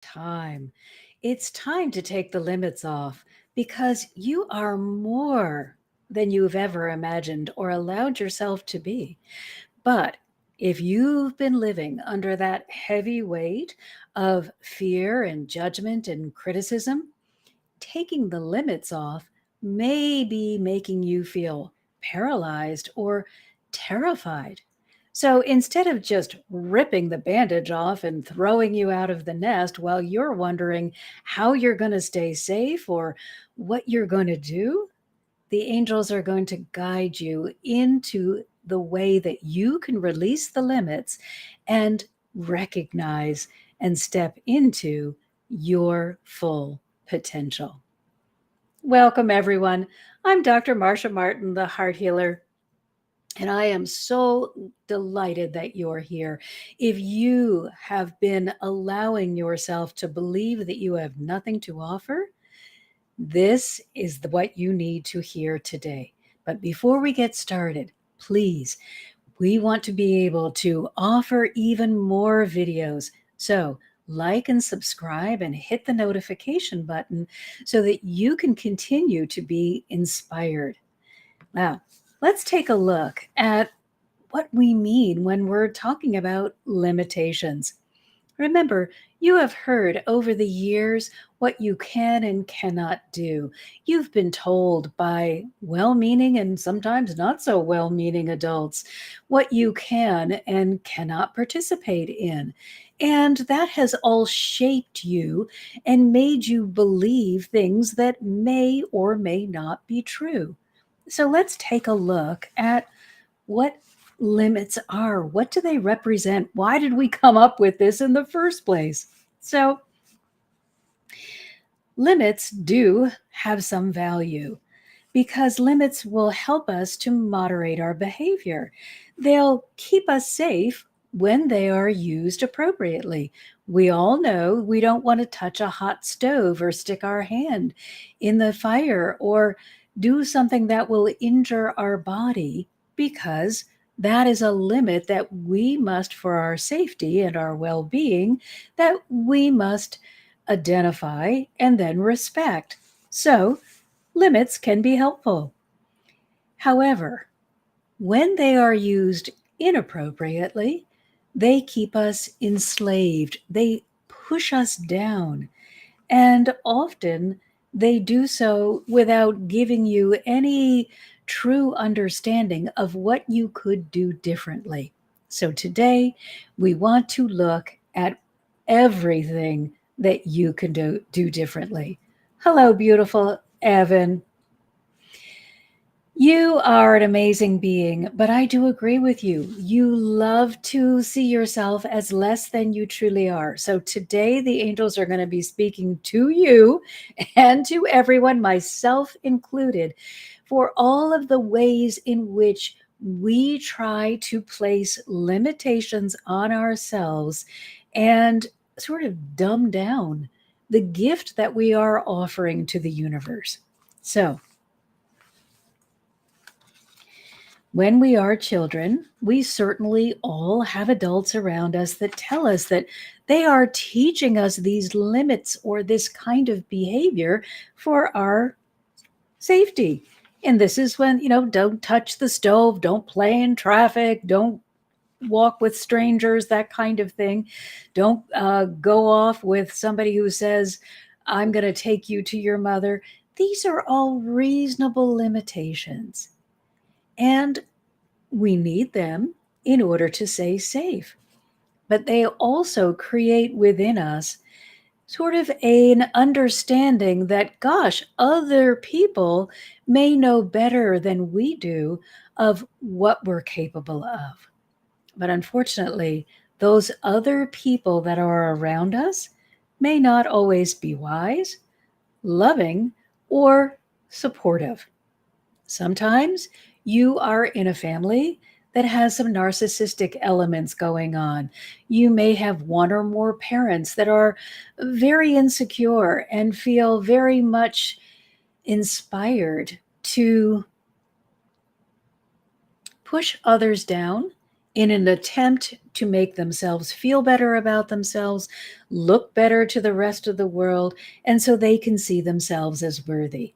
time. It's time to take the limits off because you are more than you've ever imagined or allowed yourself to be. But if you've been living under that heavy weight of fear and judgment and criticism, taking the limits off may be making you feel paralyzed or terrified. So instead of just ripping the bandage off and throwing you out of the nest while you're wondering how you're going to stay safe or what you're going to do, the angels are going to guide you into the way that you can release the limits and recognize and step into your full potential. Welcome, everyone. I'm Dr. Marsha Martin, the heart healer, and I am so delighted that you're here. If you have been allowing yourself to believe that you have nothing to offer, this is what you need to hear today. But before we get started, please, we want to be able to offer even more videos. So, like and subscribe and hit the notification button so that you can continue to be inspired. Now, let's take a look at what we mean when we're talking about limitations. Remember, you have heard over the years what you can and cannot do. You've been told by well meaning and sometimes not so well meaning adults what you can and cannot participate in. And that has all shaped you and made you believe things that may or may not be true. So let's take a look at what limits are. What do they represent? Why did we come up with this in the first place? So, limits do have some value because limits will help us to moderate our behavior. They'll keep us safe when they are used appropriately. We all know we don't want to touch a hot stove or stick our hand in the fire or do something that will injure our body because that is a limit that we must, for our safety and our well being, that we must identify and then respect. So, limits can be helpful. However, when they are used inappropriately, they keep us enslaved. They push us down. And often they do so without giving you any true understanding of what you could do differently. So today, we want to look at everything that you can do differently. Hello, beautiful Evan. You are an amazing being, but I do agree with you. You love to see yourself as less than you truly are. So today, the angels are going to be speaking to you and to everyone, myself included, for all of the ways in which we try to place limitations on ourselves and sort of dumb down the gift that we are offering to the universe. So, when we are children, we certainly all have adults around us that tell us that they are teaching us these limits or this kind of behavior for our safety. And this is when, don't touch the stove, don't play in traffic, don't walk with strangers, that kind of thing. Don't go off with somebody who says, I'm going to take you to your mother. These are all reasonable limitations. And we need them in order to stay safe. But they also create within us sort of an understanding that, gosh, other people may know better than we do of what we're capable of. But unfortunately, those other people that are around us may not always be wise, loving, or supportive. Sometimes you are in a family that has some narcissistic elements going on. You may have one or more parents that are very insecure and feel very much inspired to push others down in an attempt to make themselves feel better about themselves, look better to the rest of the world, and so they can see themselves as worthy.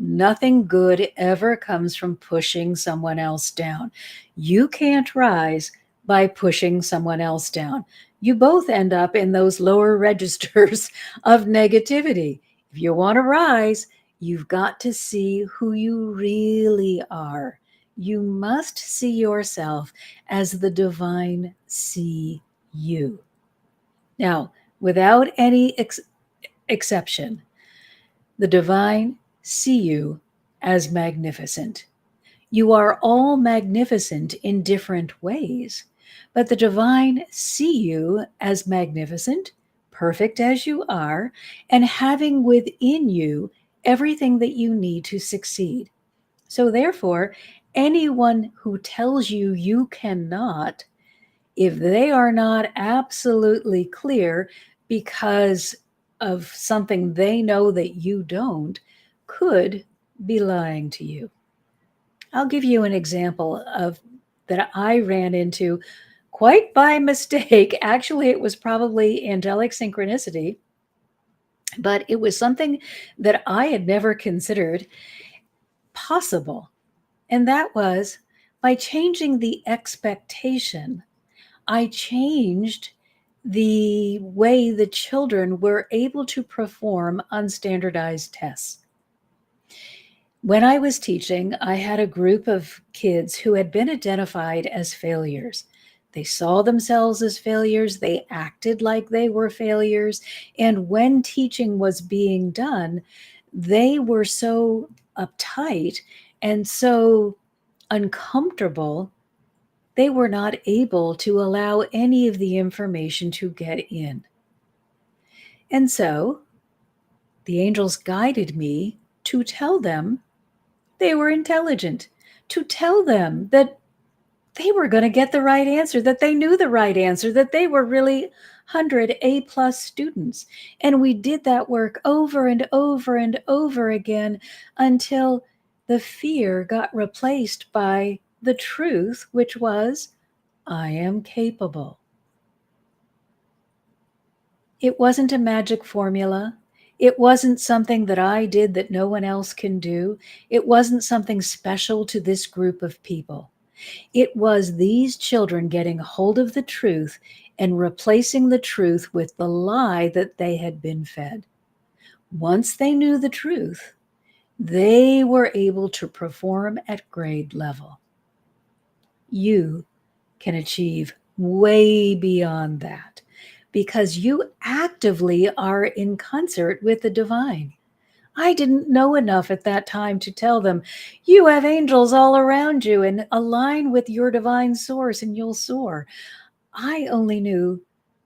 Nothing good ever comes from pushing someone else down. You can't rise by pushing someone else down. You both end up in those lower registers of negativity. If you want to rise, you've got to see who you really are. You must see yourself as the divine see you. Now, without any exception, the divine see you as magnificent. You are all magnificent in different ways, but the divine see you as magnificent, perfect as you are, and having within you everything that you need to succeed. So, therefore, anyone who tells you you cannot, if they are not absolutely clear because of something they know that you don't, could be lying to you. I'll give you an example of that I ran into quite by mistake. Actually, it was probably angelic synchronicity, but it was something that I had never considered possible. And that was by changing the expectation, I changed the way the children were able to perform on standardized tests. When I was teaching, I had a group of kids who had been identified as failures. They saw themselves as failures, they acted like they were failures, and when teaching was being done, they were so uptight and so uncomfortable, they were not able to allow any of the information to get in. And so the angels guided me to tell them they were intelligent, to tell them that they were going to get the right answer, that they knew the right answer, that they were really 100 A+ students. And we did that work over and over and over again until the fear got replaced by the truth, which was, I am capable. It wasn't a magic formula. It wasn't something that I did that no one else can do. It wasn't something special to this group of people. It was these children getting hold of the truth and replacing the truth with the lie that they had been fed. Once they knew the truth, they were able to perform at grade level. You can achieve way beyond that because you actively are in concert with the divine. I didn't know enough at that time to tell them, you have angels all around you and align with your divine source and you'll soar. I only knew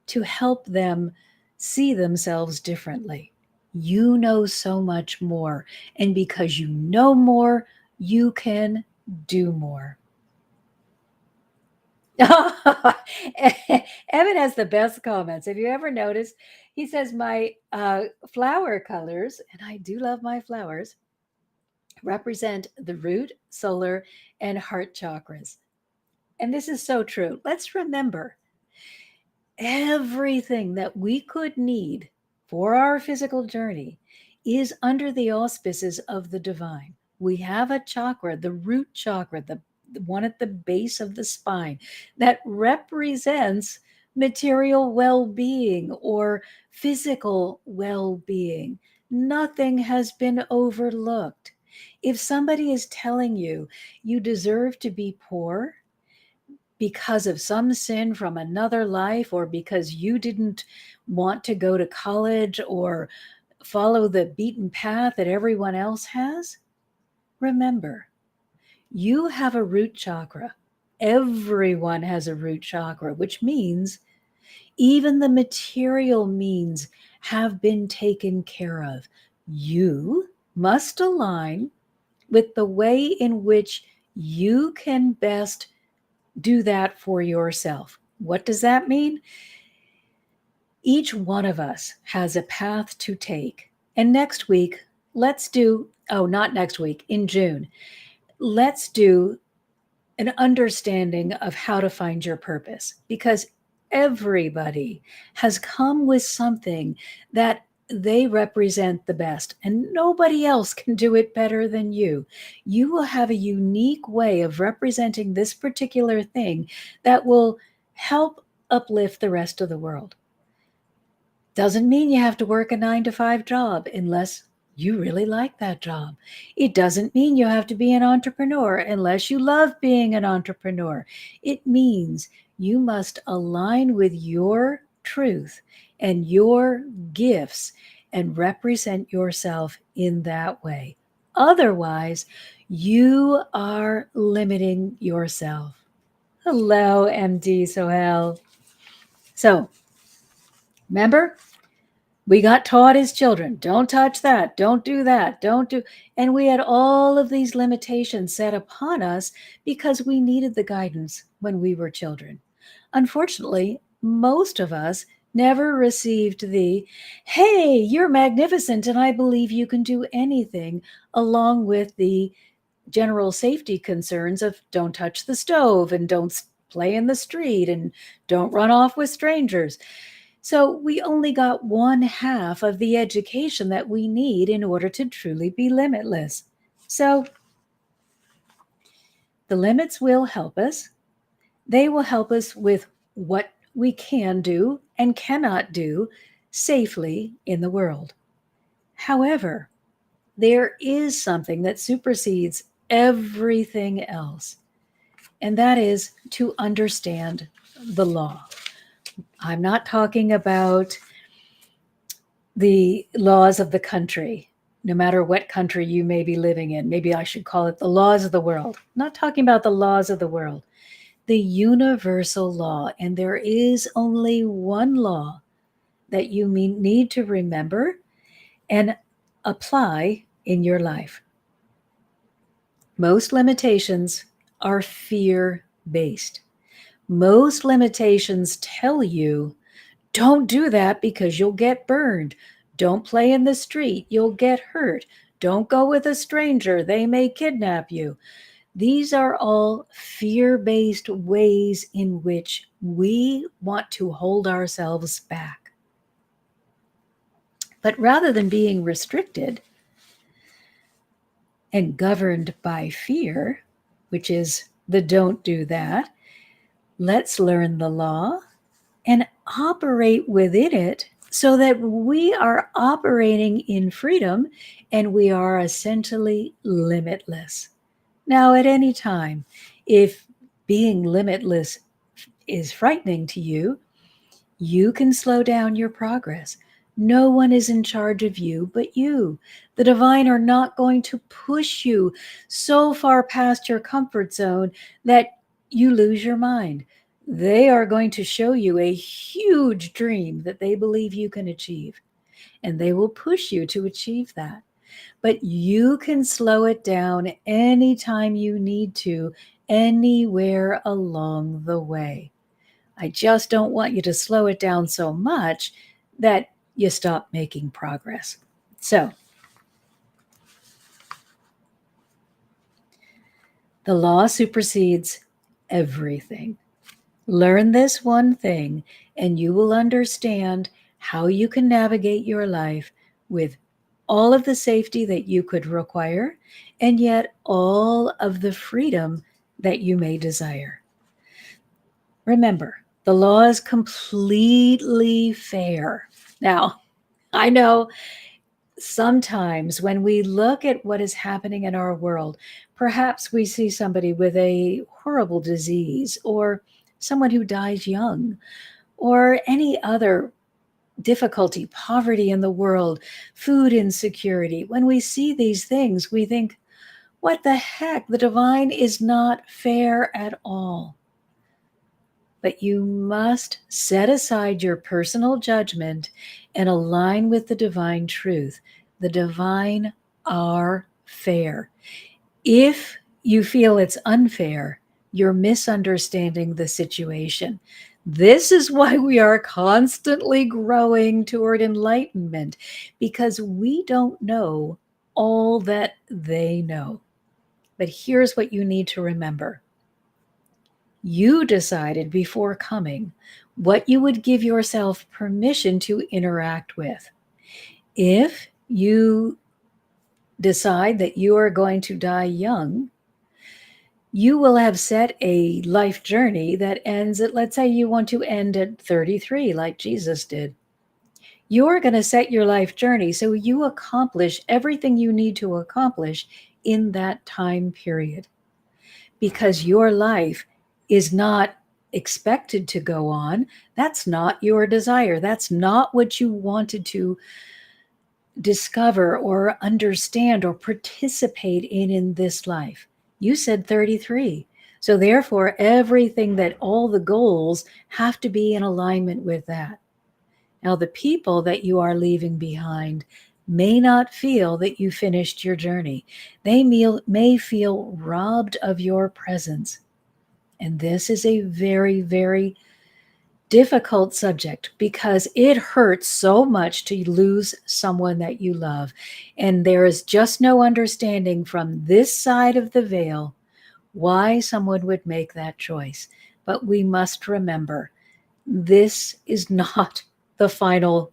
to help them see themselves differently. You know so much more. And because you know more, you can do more. Evan has the best comments. Have you ever noticed? He says, my flower colors, and I do love my flowers, represent the root, solar, and heart chakras. And this is so true. Let's remember everything that we could need for our physical journey is under the auspices of the divine. We have a chakra, the root chakra, the one at the base of the spine, that represents material well being or physical well being. Nothing has been overlooked. If somebody is telling you you deserve to be poor, because of some sin from another life, or because you didn't want to go to college or follow the beaten path that everyone else has, remember, you have a root chakra. Everyone has a root chakra, which means even the material means have been taken care of. You must align with the way in which you can best do that for yourself. What does that mean? Each one of us has a path to take. And next week, let's do, oh, not next week, in June, let's do an understanding of how to find your purpose, because everybody has come with something that they represent the best, and nobody else can do it better than you. You will have a unique way of representing this particular thing that will help uplift the rest of the world. Doesn't mean you have to work a 9 to 5 job unless you really like that job. It doesn't mean you have to be an entrepreneur unless you love being an entrepreneur. It means you must align with your truth and your gifts and represent yourself in that way. Otherwise, you are limiting yourself. Hello, MD Sohel. So, remember, we got taught as children, don't touch that, don't do that, don't do. And we had all of these limitations set upon us because we needed the guidance when we were children. Unfortunately, most of us never received the, hey, you're magnificent and I believe you can do anything, along with the general safety concerns of don't touch the stove and don't play in the street and don't run off with strangers. So we only got one half of the education that we need in order to truly be limitless. So the limits will help us. They will help us with what we can do and cannot do safely in the world. However, there is something that supersedes everything else, and that is to understand the law. I'm not talking about the laws of the country, no matter what country you may be living in. Maybe I should call it the laws of the world. I'm not talking about the laws of the world, the universal law. And there is only one law that you need to remember and apply in your life. Most limitations are fear-based. Most limitations tell you, don't do that because you'll get burned. Don't play in the street, you'll get hurt. Don't go with a stranger, they may kidnap you. These are all fear-based ways in which we want to hold ourselves back. But rather than being restricted and governed by fear, which is the don't do that, let's learn the law and operate within it so that we are operating in freedom and we are essentially limitless. Now, at any time, if being limitless is frightening to you, you can slow down your progress. No one is in charge of you but you. The divine are not going to push you so far past your comfort zone that you lose your mind. They are going to show you a huge dream that they believe you can achieve, and they will push you to achieve that. But you can slow it down anytime you need to, anywhere along the way. I just don't want you to slow it down so much that you stop making progress. So, the law supersedes everything. Learn this one thing, and you will understand how you can navigate your life with all of the safety that you could require, and yet all of the freedom that you may desire. Remember, the law is completely fair. Now, I know sometimes when we look at what is happening in our world, perhaps we see somebody with a horrible disease or someone who dies young or any other difficulty, poverty in the world, food insecurity. When we see these things, we think, what the heck? The divine is not fair at all. But you must set aside your personal judgment and align with the divine truth. The divine are fair. If you feel it's unfair, you're misunderstanding the situation. This is why we are constantly growing toward enlightenment, because we don't know all that they know. But here's what you need to remember. You decided before coming what you would give yourself permission to interact with. If you decide that you are going to die young, you will have set a life journey that ends at, let's say you want to end at 33, like Jesus did. You're going to set your life journey so you accomplish everything you need to accomplish in that time period, because your life is not expected to go on. That's not your desire. That's not what you wanted to discover or understand or participate in this life. You said 33. So therefore, everything that all the goals have to be in alignment with that. Now, the people that you are leaving behind may not feel that you finished your journey. They may feel robbed of your presence. And this is a very, very difficult subject because it hurts so much to lose someone that you love. And there is just no understanding from this side of the veil why someone would make that choice. But we must remember, this is not the final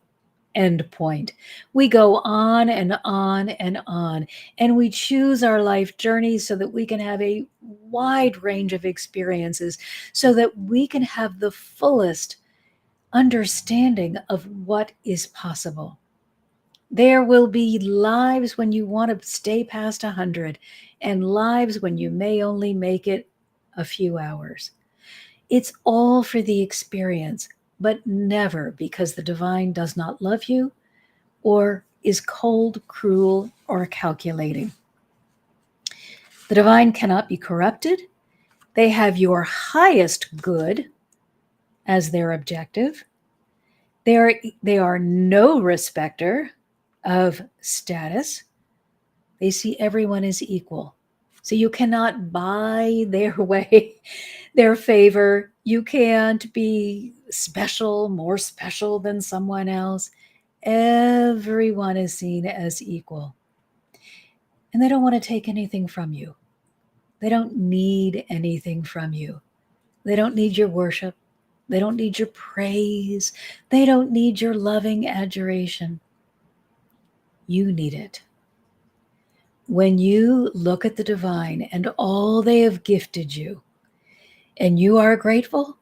end point. We go on and on and on, and we choose our life journey so that we can have a wide range of experiences, so that we can have the fullest understanding of what is possible. There will be lives when you want to stay past 100, and lives when you may only make it a few hours. It's all for the experience, but never because the divine does not love you or is cold, cruel, or calculating. The divine cannot be corrupted. They have your highest good as their objective. They are no respecter of status. They see everyone as equal. So you cannot buy their way, their favor. You can't be special, more special than someone else. Everyone is seen as equal. And they don't want to take anything from you. They don't need anything from you. They don't need your worship. They don't need your praise. They don't need your loving adoration. You need it. When you look at the divine and all they have gifted you, and you are grateful,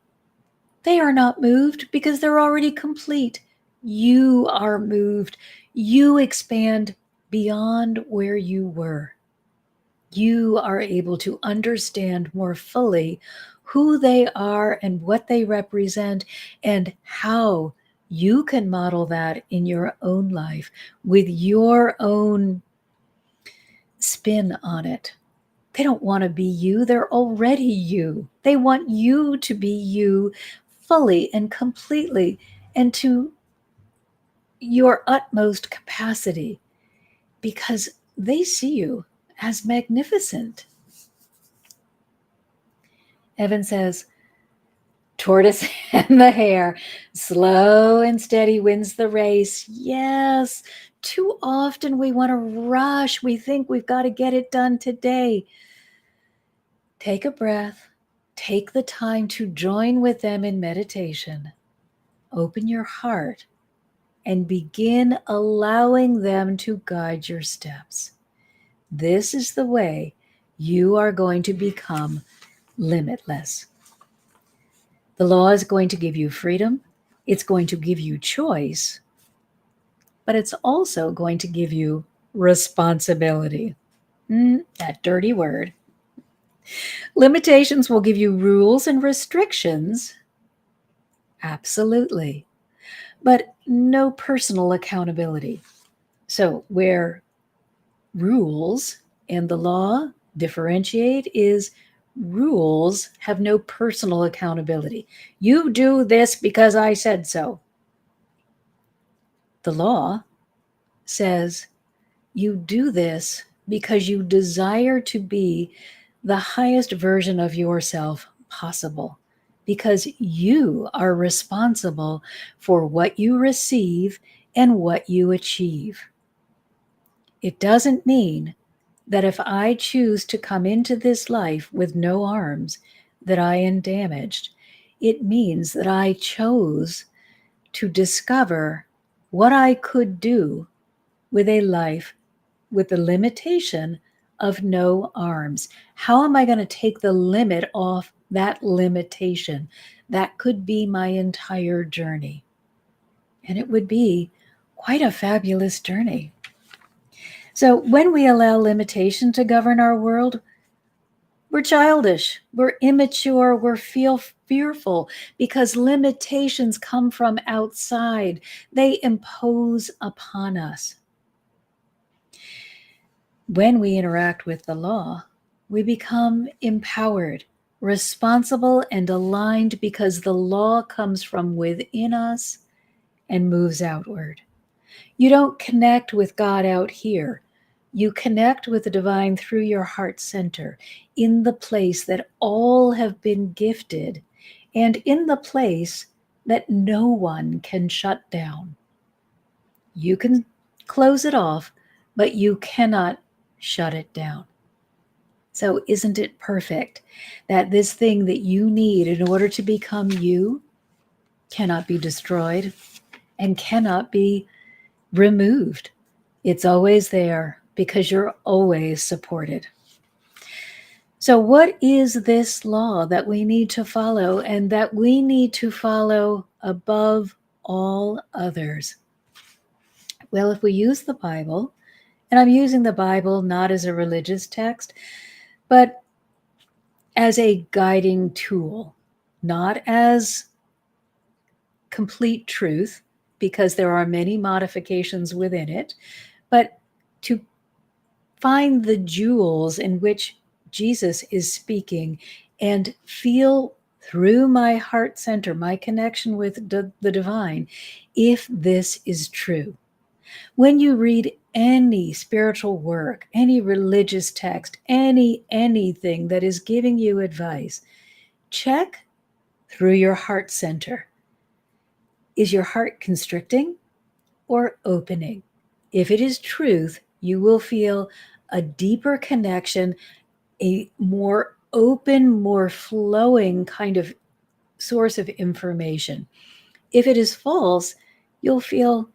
they are not moved because they're already complete. You are moved. You expand beyond where you were. You are able to understand more fully who they are and what they represent, and how you can model that in your own life with your own spin on it. They don't want to be you. They're already you. They want you to be you fully and completely and to your utmost capacity, because they see you as magnificent. Evan says, tortoise and the hare, slow and steady wins the race. Yes, too often we want to rush. We think we've got to get it done today. Take a breath. Take the time to join with them in meditation. Open your heart and begin allowing them to guide your steps. This is the way you are going to become limitless. The law is going to give you freedom. It's going to give you choice, but it's also going to give you responsibility. That dirty word. Limitations will give you rules and restrictions. Absolutely. But no personal accountability. So where rules and the law differentiate is rules have no personal accountability. You do this because I said so. The law says you do this because you desire to be the highest version of yourself possible, because you are responsible for what you receive and what you achieve. It doesn't mean that if I choose to come into this life with no arms, that I am damaged. It means that I chose to discover what I could do with a life with the limitation of no arms. How am I going to take the limit off that limitation? That could be my entire journey. And it would be quite a fabulous journey. So when we allow limitation to govern our world, we're childish, we're immature, we're fearful because limitations come from outside. They impose upon us. When we interact with the law, we become empowered, responsible, and aligned because the law comes from within us and moves outward. You don't connect with God out here. You connect with the divine through your heart center, in the place that all have been gifted, and in the place that no one can shut down. You can close it off, but you cannot shut it down. So, isn't it perfect that this thing that you need in order to become you cannot be destroyed and cannot be removed? It's always there because you're always supported. So, what is this law that we need to follow and that we need to follow above all others? Well, if we use the Bible, and I'm using the Bible not as a religious text, but as a guiding tool, not as complete truth, because there are many modifications within it, but to find the jewels in which Jesus is speaking and feel through my heart center, my connection with the divine, if this is true. When you read any spiritual work, any religious text, anything that is giving you advice, check through your heart center. Is your heart constricting or opening? If it is truth, you will feel a deeper connection, a more open, more flowing kind of source of information. If it is false, you'll feel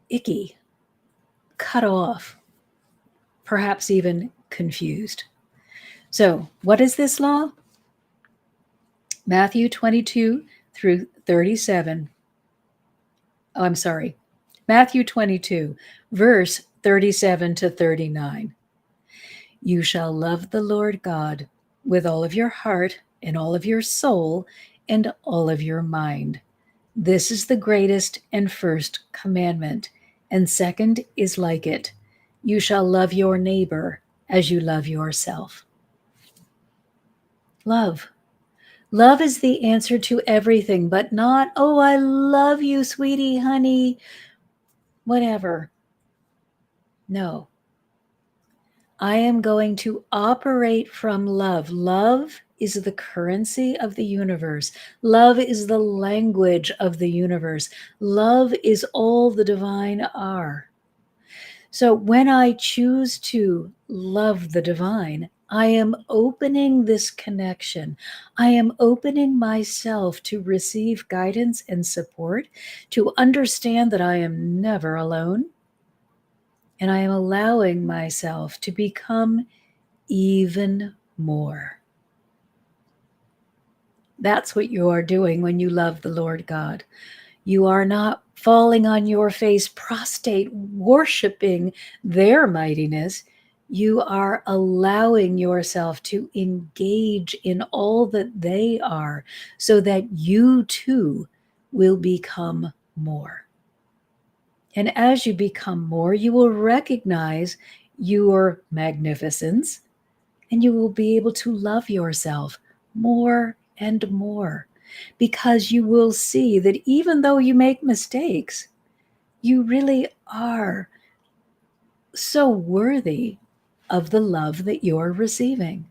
icky, cut off, perhaps even confused. So, what is this law? Matthew 22 through 37. Oh, I'm sorry. Matthew 22, verse 37 to 39. You shall love the Lord God with all of your heart and all of your soul and all of your mind. This is the greatest and first commandment, and second is like it. You shall love your neighbor as you love yourself. Love. Love is the answer to everything, but not, oh, I love you, sweetie, honey, whatever. No. I am going to operate from love. Love is the currency of the universe. Love is the language of the universe. Love is all the divine are. So when I choose to love the divine, I am opening this connection. I am opening myself to receive guidance and support, to understand that I am never alone. And I am allowing myself to become even more. That's what you are doing when you love the Lord God. You are not falling on your face, prostrate, worshiping their mightiness. You are allowing yourself to engage in all that they are so that you too will become more. And as you become more, you will recognize your magnificence and you will be able to love yourself more and more because you will see that even though you make mistakes, you really are so worthy of the love that you're receiving.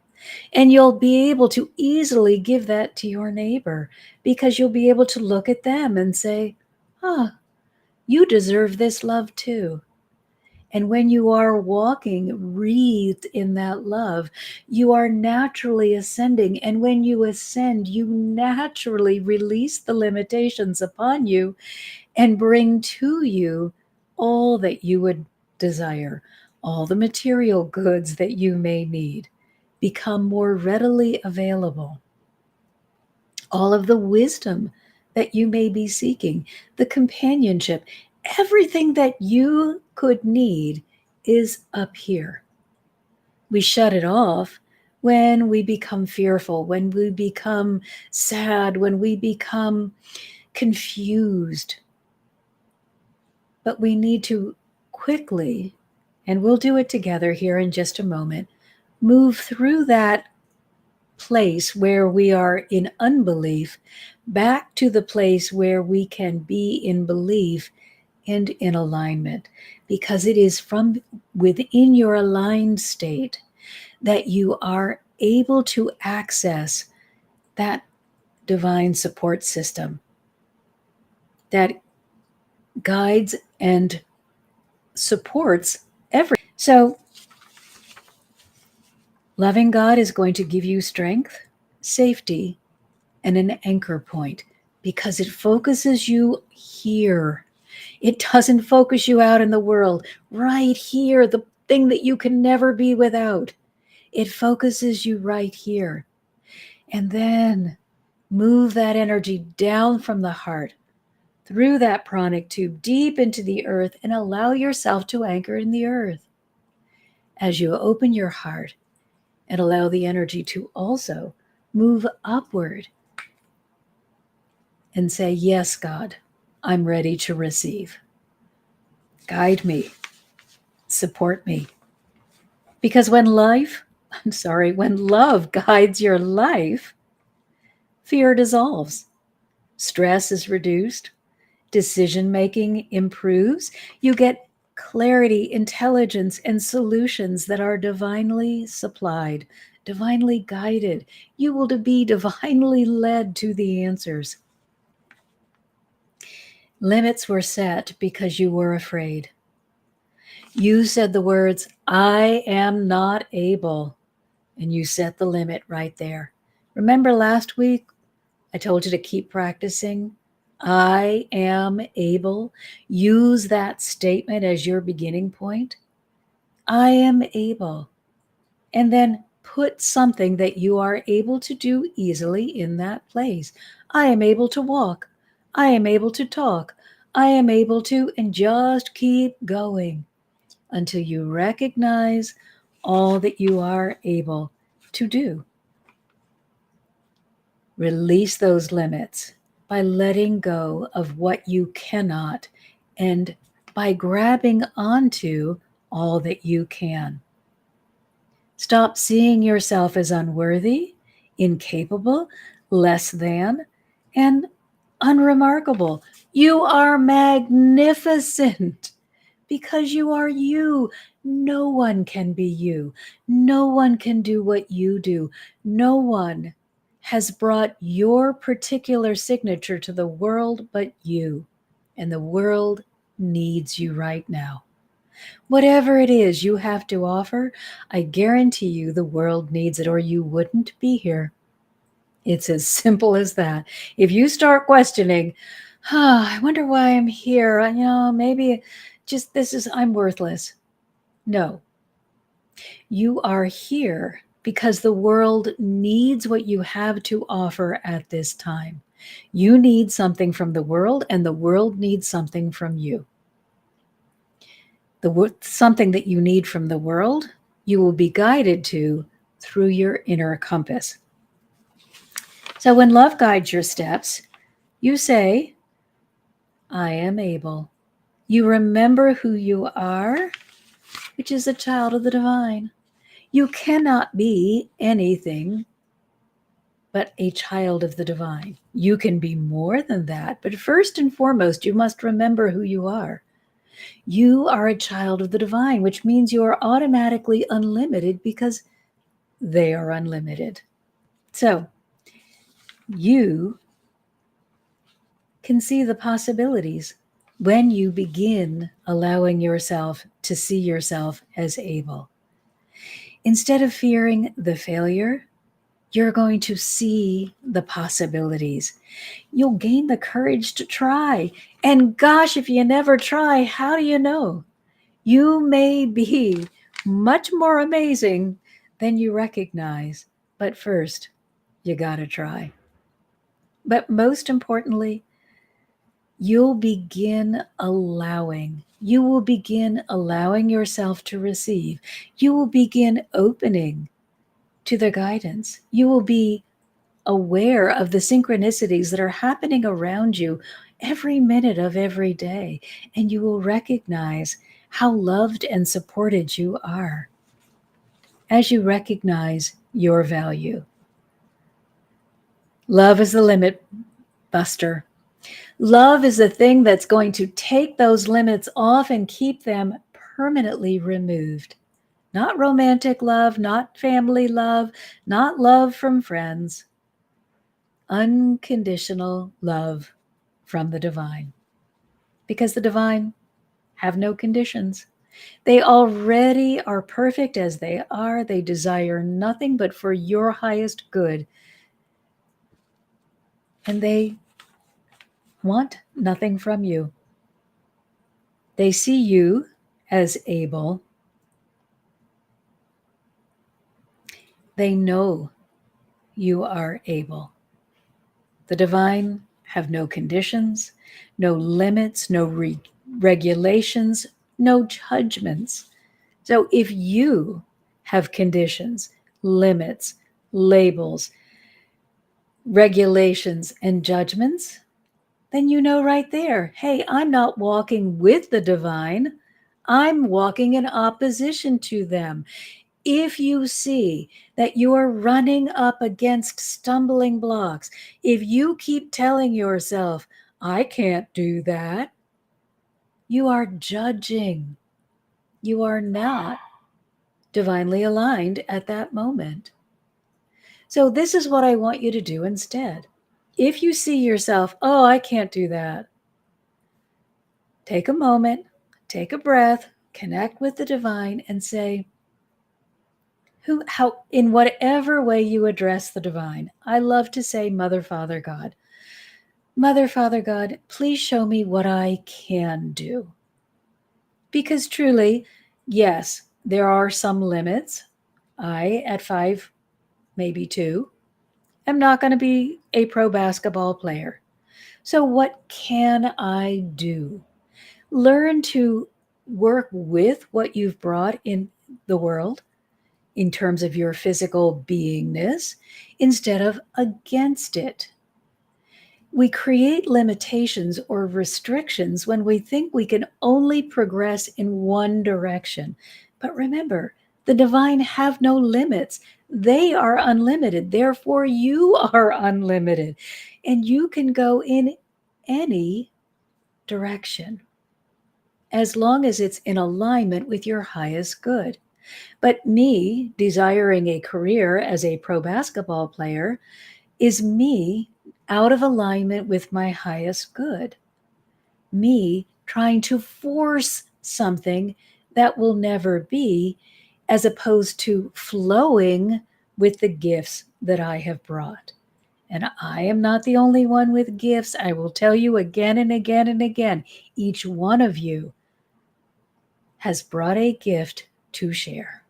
And you'll be able to easily give that to your neighbor because you'll be able to look at them and say, you deserve this love too. And when you are walking wreathed in that love, you are naturally ascending. And when you ascend, you naturally release the limitations upon you and bring to you all that you would desire, all the material goods that you may need become more readily available. All of the wisdom that you may be seeking, the companionship, everything that you could need is up here. We shut it off when we become fearful, when we become sad, when we become confused. But we need to quickly, and we'll do it together here in just a moment, move through that place where we are in unbelief back to the place where we can be in belief and in alignment, because it is from within your aligned state that you are able to access that divine support system that guides and supports every. So loving God is going to give you strength, safety, and an anchor point, because it focuses you here. It doesn't focus you out in the world, right here, the thing that you can never be without. It focuses you right here. And then move that energy down from the heart, through that pranic tube, deep into the earth, and allow yourself to anchor in the earth. As you open your heart and allow the energy to also move upward and say, yes, God, I'm ready to receive. Guide me, support me. Because when love guides your life, fear dissolves, stress is reduced, decision making improves. You get clarity, intelligence, and solutions that are divinely supplied, divinely guided. You will be divinely led to the answers. Limits were set because you were afraid. You said the words, I am not able, and you set the limit right there. Remember last week, I told you to keep practicing. I am able. Use that statement as your beginning point. I am able. And then put something that you are able to do easily in that place. I am able to walk. I am able to talk. I am able to, and just keep going until you recognize all that you are able to do. Release those limits by letting go of what you cannot and by grabbing onto all that you can. Stop seeing yourself as unworthy, incapable, less than, and unremarkable. You are magnificent because you are you. No one can be you. No one can do what you do. No one has brought your particular signature to the world but you. And the world needs you right now. Whatever it is you have to offer, I guarantee you the world needs it, or you wouldn't be here. It's as simple as that. If you start questioning, I wonder why I'm here, maybe just I'm worthless. No, you are here because the world needs what you have to offer at this time. You need something from the world, and the world needs something from you. Something that you need from the world, you will be guided to through your inner compass. So when love guides your steps, you say, I am able. You remember who you are, which is a child of the divine. You cannot be anything but a child of the divine. You can be more than that, but first and foremost, you must remember who you are. You are a child of the divine, which means you are automatically unlimited because they are unlimited. So you can see the possibilities when you begin allowing yourself to see yourself as able. Instead of fearing the failure, you're going to see the possibilities. You'll gain the courage to try. And gosh, if you never try, how do you know? You may be much more amazing than you recognize. But first, you got to try. But most importantly, you'll begin allowing. You will begin allowing yourself to receive. You will begin opening to the guidance. You will be aware of the synchronicities that are happening around you every minute of every day. And you will recognize how loved and supported you are as you recognize your value. Love is the limit buster. Love is the thing that's going to take those limits off and keep them permanently removed. Not romantic love, not family love, not love from friends. Unconditional love from the divine. Because the divine have no conditions. They already are perfect as they are. They desire nothing but for your highest good. And they want nothing from you. They see you as able. They know you are able. The divine have no conditions, no limits, no regulations, no judgments. So if you have conditions, limits, labels, regulations, and judgments, then you know right there, hey, I'm not walking with the divine. I'm walking in opposition to them. If you see that you're running up against stumbling blocks, if you keep telling yourself, I can't do that, you are judging. You are not divinely aligned at that moment. So, this is what I want you to do instead. If you see yourself, oh, I can't do that, take a moment, take a breath, connect with the divine, and say, how, in whatever way you address the divine. I love to say, Mother, Father, God. Mother, Father, God, please show me what I can do. Because truly, yes, there are some limits. I, at 5, maybe 2, am not going to be a pro basketball player. So, what can I do? Learn to work with what you've brought in the world in terms of your physical beingness instead of against it. We create limitations or restrictions when we think we can only progress in one direction. But remember, the divine have no limits. They are unlimited. Therefore, you are unlimited. And you can go in any direction as long as it's in alignment with your highest good. But me desiring a career as a pro basketball player is me out of alignment with my highest good. Me trying to force something that will never be, as opposed to flowing with the gifts that I have brought. And I am not the only one with gifts. I will tell you again and again and again, each one of you has brought a gift to share.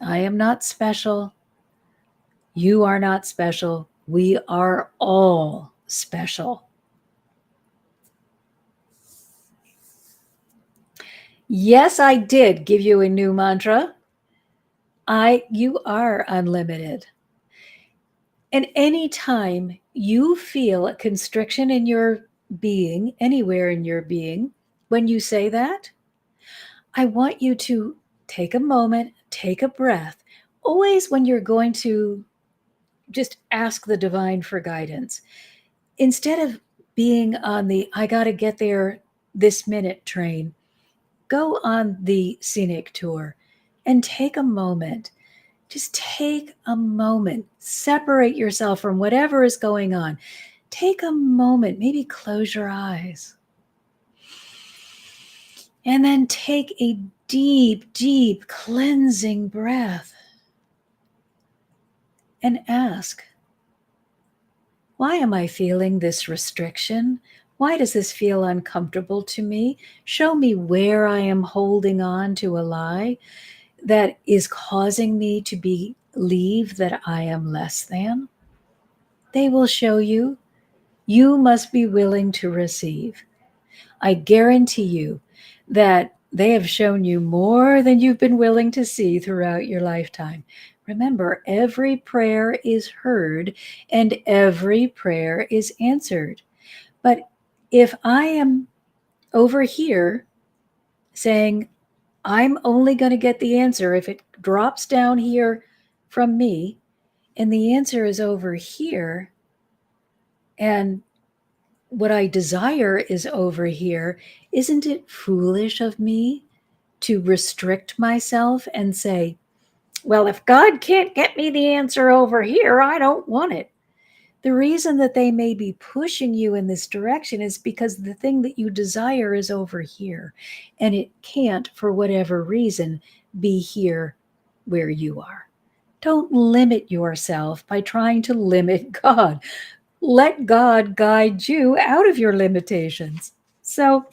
I am not special. You are not special. We are all special. Yes, I did give you a new mantra. You are unlimited. And anytime you feel a constriction in your being, anywhere in your being, when you say that, I want you to take a moment, take a breath. Always when you're going to just ask the divine for guidance, instead of being on the I got to get there this minute train, go on the scenic tour and take a moment. Just take a moment, separate yourself from whatever is going on. Take a moment, maybe close your eyes And then take a deep, deep cleansing breath and ask, why am I feeling this restriction? Why does this feel uncomfortable to me? Show me where I am holding on to a lie that is causing me to believe that I am less than. They will show you. You must be willing to receive. I guarantee you that they have shown you more than you've been willing to see throughout your lifetime. Remember, every prayer is heard and every prayer is answered. But if I am over here saying, I'm only going to get the answer if it drops down here from me, and the answer is over here, and what I desire is over here, isn't it foolish of me to restrict myself and say, well, if God can't get me the answer over here, I don't want it? The reason that they may be pushing you in this direction is because the thing that you desire is over here, and it can't, for whatever reason, be here where you are. Don't limit yourself by trying to limit God. Let God guide you out of your limitations. So,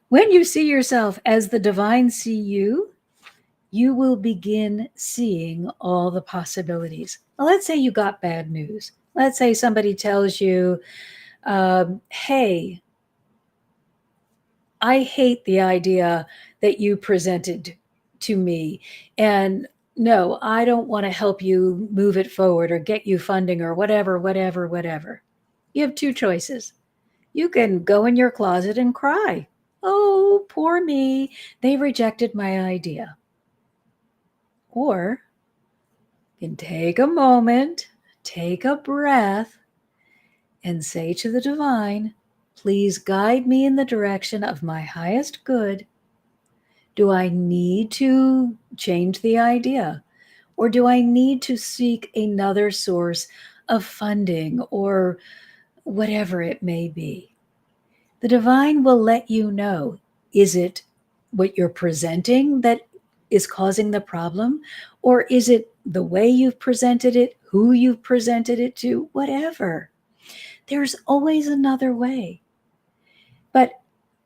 when you see yourself as the divine see you, you will begin seeing all the possibilities. Well, let's say you got bad news. Let's say somebody tells you, hey, I hate the idea that you presented to me. And no, I don't want to help you move it forward or get you funding or whatever, whatever, whatever. You have two choices. You can go in your closet and cry. Oh, poor me. They rejected my idea. Or you can take a moment, take a breath, and say to the divine, please guide me in the direction of my highest good. Do I need to change the idea? Or do I need to seek another source of funding or whatever it may be? The divine will let you know, is it what you're presenting that is causing the problem? Or is it the way you've presented it, who you've presented it to, whatever? There's always another way. But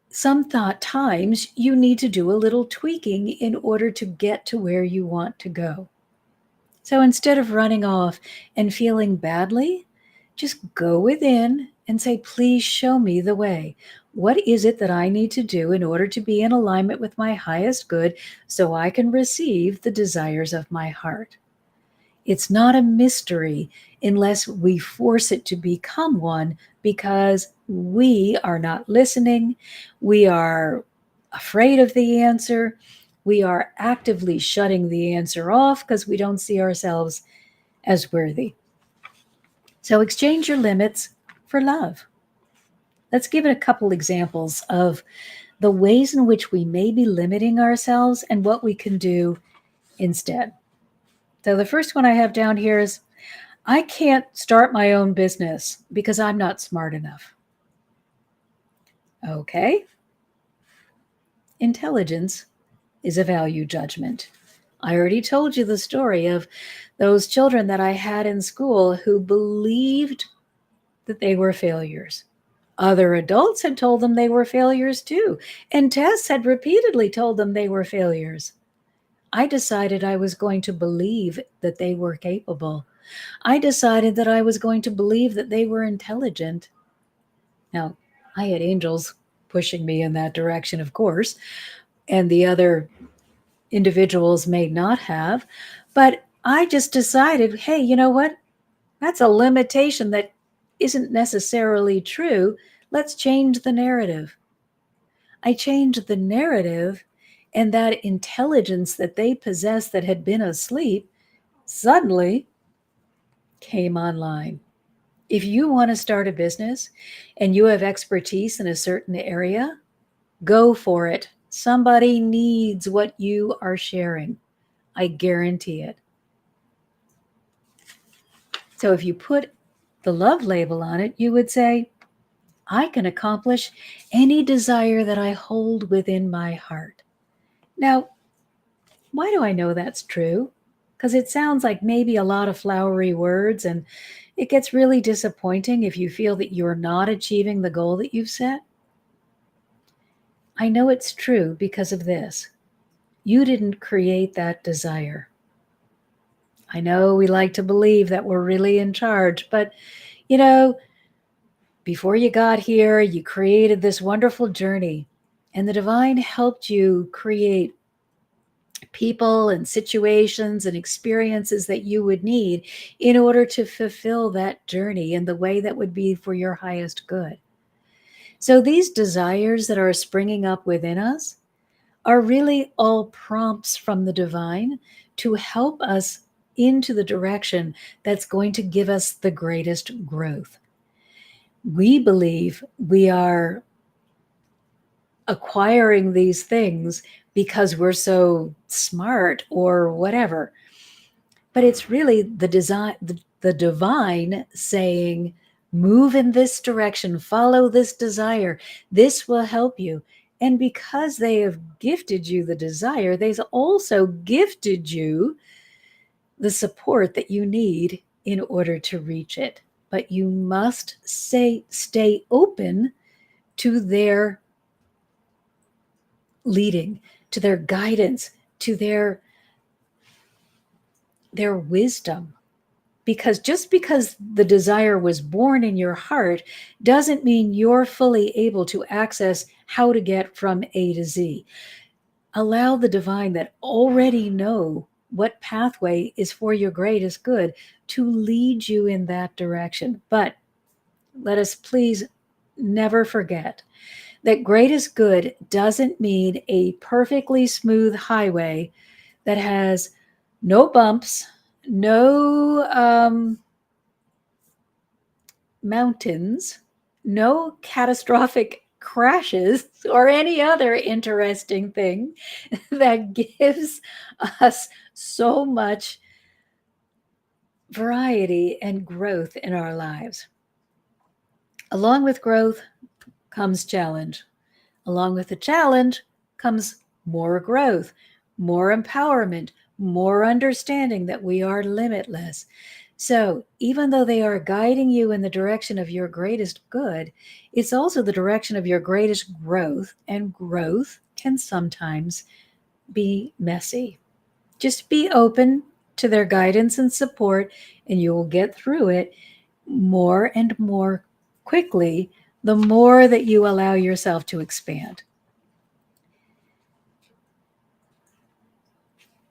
sometimes you need to do a little tweaking in order to get to where you want to go. So instead of running off and feeling badly, just go within and say, please show me the way. What is it that I need to do in order to be in alignment with my highest good so I can receive the desires of my heart? It's not a mystery unless we force it to become one, because we are not listening. We are afraid of the answer. We are actively shutting the answer off because we don't see ourselves as worthy. So exchange your limits for love. Let's give it a couple examples of the ways in which we may be limiting ourselves and what we can do instead. So the first one I have down here is, I can't start my own business because I'm not smart enough. Okay. Intelligence is a value judgment. I already told you the story of those children that I had in school who believed that they were failures. Other adults had told them they were failures too, and tests had repeatedly told them they were failures. I decided I was going to believe that they were capable. I decided that I was going to believe that they were intelligent. Now, I had angels pushing me in that direction, of course, and the other individuals may not have, but I just decided, hey, you know what? That's a limitation that isn't necessarily true. Let's change the narrative. I changed the narrative, and that intelligence that they possessed that had been asleep suddenly came online. If you want to start a business and you have expertise in a certain area, go for it. Somebody needs what you are sharing. I guarantee it. So if you put the love label on it, you would say, I can accomplish any desire that I hold within my heart. Now, why do I know that's true? Because it sounds like maybe a lot of flowery words, and it gets really disappointing if you feel that you're not achieving the goal that you've set. I know it's true because of this. You didn't create that desire. I know we like to believe that we're really in charge, but you know, before you got here, you created this wonderful journey, and the divine helped you create people and situations and experiences that you would need in order to fulfill that journey in the way that would be for your highest good. So these desires that are springing up within us are really all prompts from the divine to help us into the direction that's going to give us the greatest growth. We believe we are acquiring these things because we're so smart or whatever. But it's really the divine saying, move in this direction, follow this desire. This will help you. And because they have gifted you the desire, they've also gifted you the support that you need in order to reach it. But you must stay open to their leading, to their guidance, to their wisdom. Because just because the desire was born in your heart doesn't mean you're fully able to access how to get from A to Z. Allow the divine that already know what pathway is for your greatest good to lead you in that direction. But let us please never forget that greatest good doesn't mean a perfectly smooth highway that has no bumps, no mountains, no catastrophic crashes, or any other interesting thing that gives us so much variety and growth in our lives. Along with growth comes challenge. Along with the challenge comes more growth, more empowerment, more understanding that we are limitless. So, even though they are guiding you in the direction of your greatest good, it's also the direction of your greatest growth, and growth can sometimes be messy. Just be open to their guidance and support, and you will get through it more and more quickly the more that you allow yourself to expand.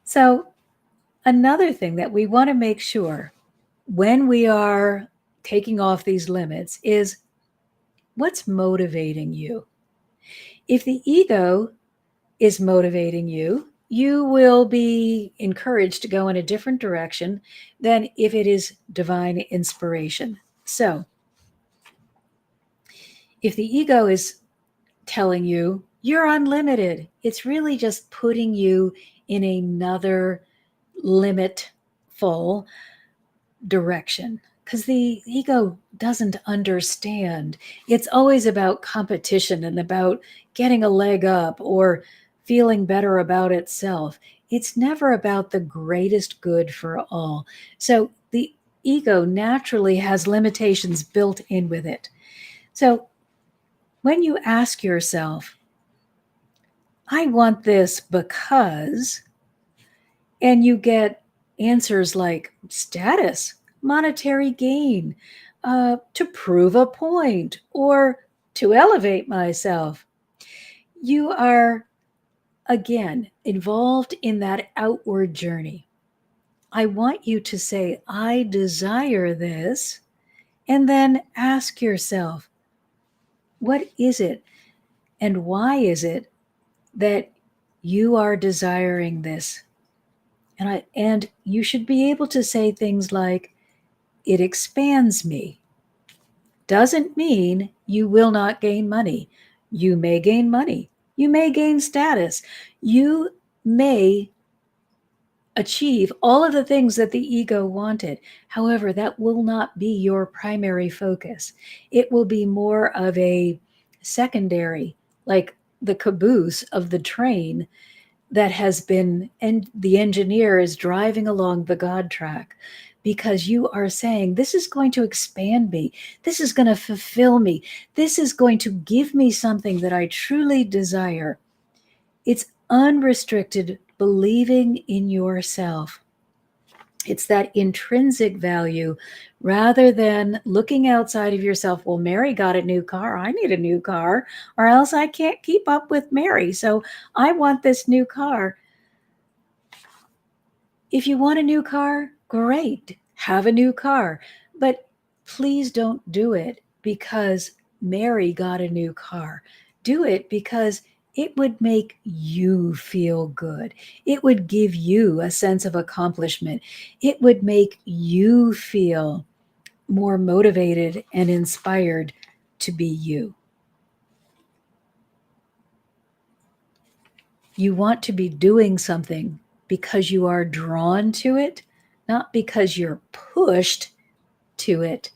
So, another thing that we want to make sure when we are taking off these limits is what's motivating you. If the ego is motivating you, you will be encouraged to go in a different direction than if it is divine inspiration. So, if the ego is telling you you're unlimited, it's really just putting you in another limitful direction, because the ego doesn't understand. It's always about competition and about getting a leg up or feeling better about itself. It's never about the greatest good for all. So the ego naturally has limitations built in with it. So when you ask yourself, I want this because, and you get answers like status, monetary gain, to prove a point, or to elevate myself. You are, again, involved in that outward journey. I want you to say, I desire this, and then ask yourself, what is it and why is it that you are desiring this? And you should be able to say things like, it expands me. Doesn't mean you will not gain money. You may gain money. You may gain status. You may achieve all of the things that the ego wanted. However, that will not be your primary focus. It will be more of a secondary, like the caboose of the train that has been, and the engineer is driving along the God track, because you are saying, this is going to expand me. This is going to fulfill me. This is going to give me something that I truly desire. It's unrestricted believing in yourself. It's that intrinsic value rather than looking outside of yourself. Well, Mary got a new car. I need a new car, or else I can't keep up with Mary. So I want this new car. If you want a new car, great, have a new car. But please don't do it because Mary got a new car. Do it because it would make you feel good. It would give you a sense of accomplishment. It would make you feel more motivated and inspired to be you. You want to be doing something because you are drawn to it, not because you're pushed to it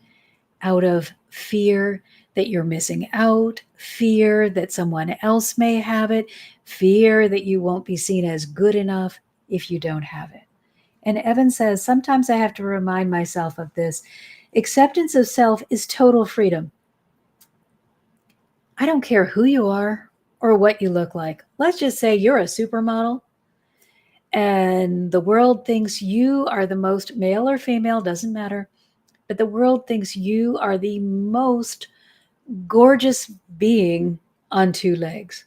out of fear that you're missing out, fear that someone else may have it, fear that you won't be seen as good enough if you don't have it. And Evan says, sometimes I have to remind myself of this. Acceptance of self is total freedom. I don't care who you are or what you look like. Let's just say you're a supermodel and the world thinks you are the most, male or female, doesn't matter, but the world thinks you are the most gorgeous being on two legs.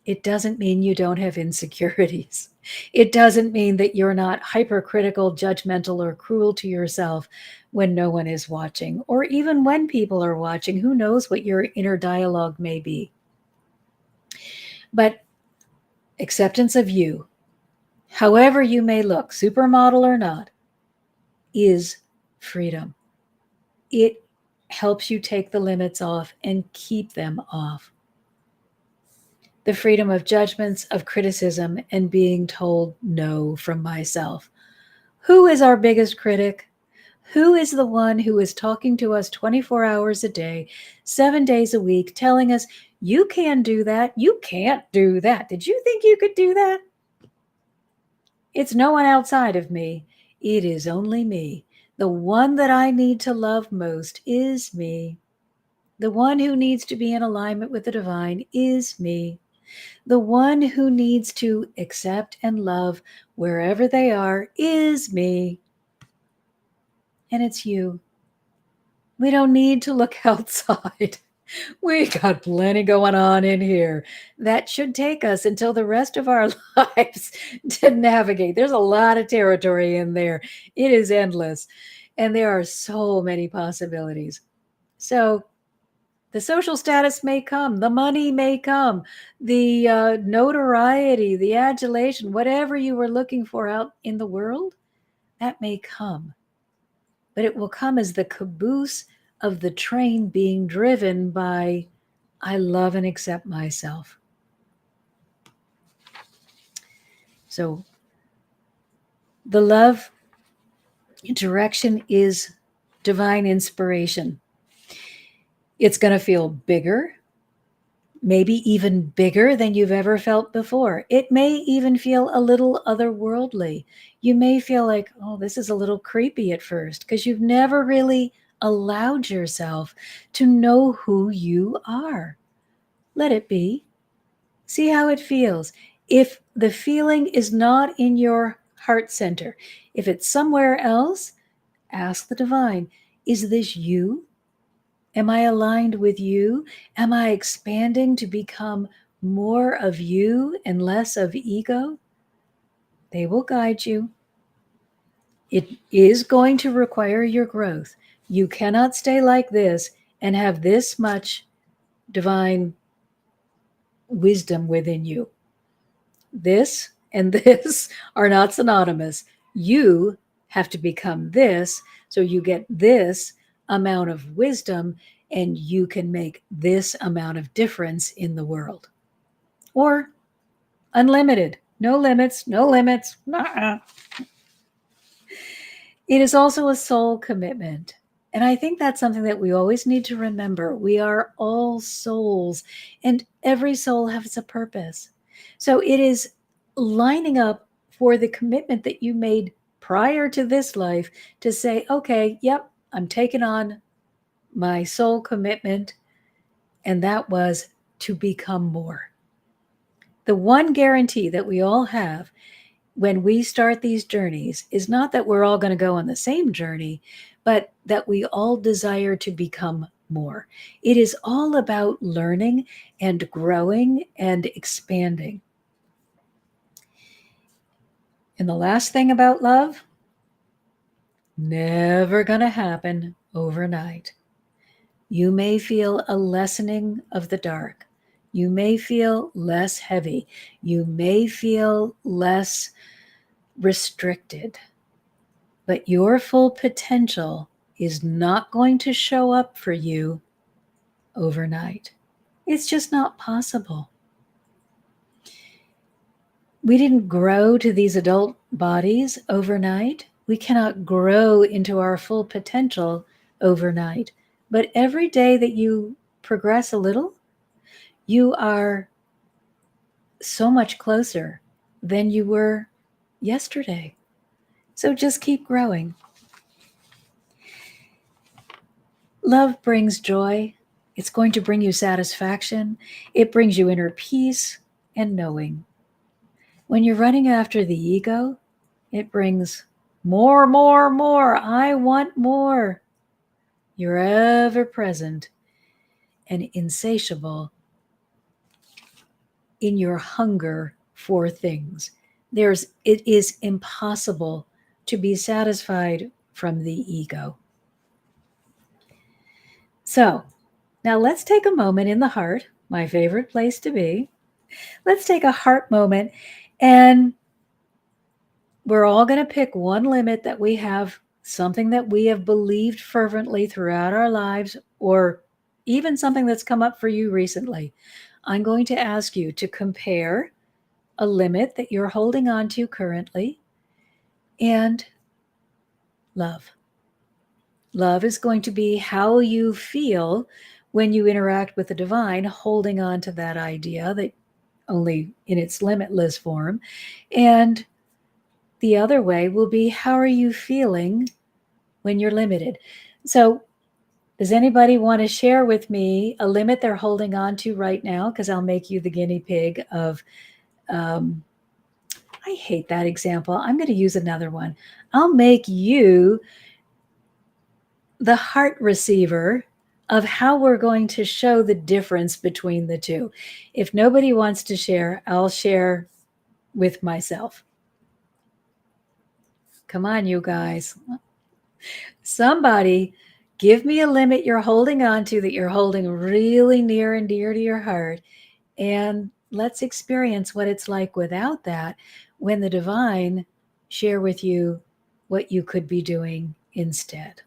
It doesn't mean you don't have insecurities. It doesn't mean that you're not hypercritical, judgmental, or cruel to yourself when no one is watching, or even when people are watching. Who knows what your inner dialogue may be? But acceptance of you, however you may look, supermodel or not, is freedom. It helps you take the limits off and keep them off. The freedom of judgments, of criticism, and being told no from myself. Who is our biggest critic? Who is the one who is talking to us 24 hours a day, 7 days a week, telling us, you can do that, you can't do that. Did you think you could do that? It's no one outside of me. It is only me. The one that I need to love most is me. The one who needs to be in alignment with the divine is me. The one who needs to accept and love wherever they are is me. And it's you. We don't need to look outside. We got plenty going on in here. That should take us until the rest of our lives to navigate. There's a lot of territory in there. It is endless. And there are so many possibilities. So the social status may come, the money may come, the notoriety, the adulation, whatever you were looking for out in the world, that may come. But it will come as the caboose of the train being driven by, I love and accept myself. So the love direction is divine inspiration. It's going to feel bigger, maybe even bigger than you've ever felt before. It may even feel a little otherworldly. You may feel like, oh, this is a little creepy at first because you've never really allowed yourself to know who you are. Let it be. See how it feels. If the feeling is not in your heart center, if it's somewhere else, ask the divine, is this you? Am I aligned with you? Am I expanding to become more of you and less of ego? They will guide you. It is going to require your growth. You cannot stay like this and have this much divine wisdom within you. This and this are not synonymous. You have to become this so you get this amount of wisdom and you can make this amount of difference in the world. Or unlimited. No limits, no limits. Nuh-uh. It is also a soul commitment. And I think that's something that we always need to remember. We are all souls, and every soul has a purpose. So it is lining up for the commitment that you made prior to this life to say, okay, yep, I'm taking on my soul commitment. And that was to become more. The one guarantee that we all have when we start these journeys is not that we're all going to go on the same journey, but that we all desire to become more. It is all about learning and growing and expanding. And the last thing about love, never going to happen overnight. You may feel a lessening of the dark. You may feel less heavy. You may feel less restricted. But your full potential is not going to show up for you overnight. It's just not possible. We didn't grow to these adult bodies overnight. We cannot grow into our full potential overnight. But every day that you progress a little, you are so much closer than you were yesterday. So just keep growing. Love brings joy. It's going to bring you satisfaction. It brings you inner peace and knowing. When you're running after the ego, it brings more, more, more. I want more. You're ever present and insatiable in your hunger for things. It is impossible to be satisfied from the ego. So now let's take a moment in the heart, my favorite place to be. Let's take a heart moment, and we're all going to pick one limit that we have, something that we have believed fervently throughout our lives, or even something that's come up for you recently. I'm going to ask you to compare a limit that you're holding on to currently and love. Love is going to be how you feel when you interact with the divine, holding on to that idea that only in its limitless form. And the other way will be, how are you feeling when you're limited? So does anybody want to share with me a limit they're holding on to right now? Because I'll make you the guinea pig of, I hate that example. I'm going to use another one. I'll make you the heart receiver of how we're going to show the difference between the two. If nobody wants to share, I'll share with myself. Come on, you guys. Somebody give me a limit you're holding on to that you're holding really near and dear to your heart. And let's experience what it's like without that when the divine share with you what you could be doing instead.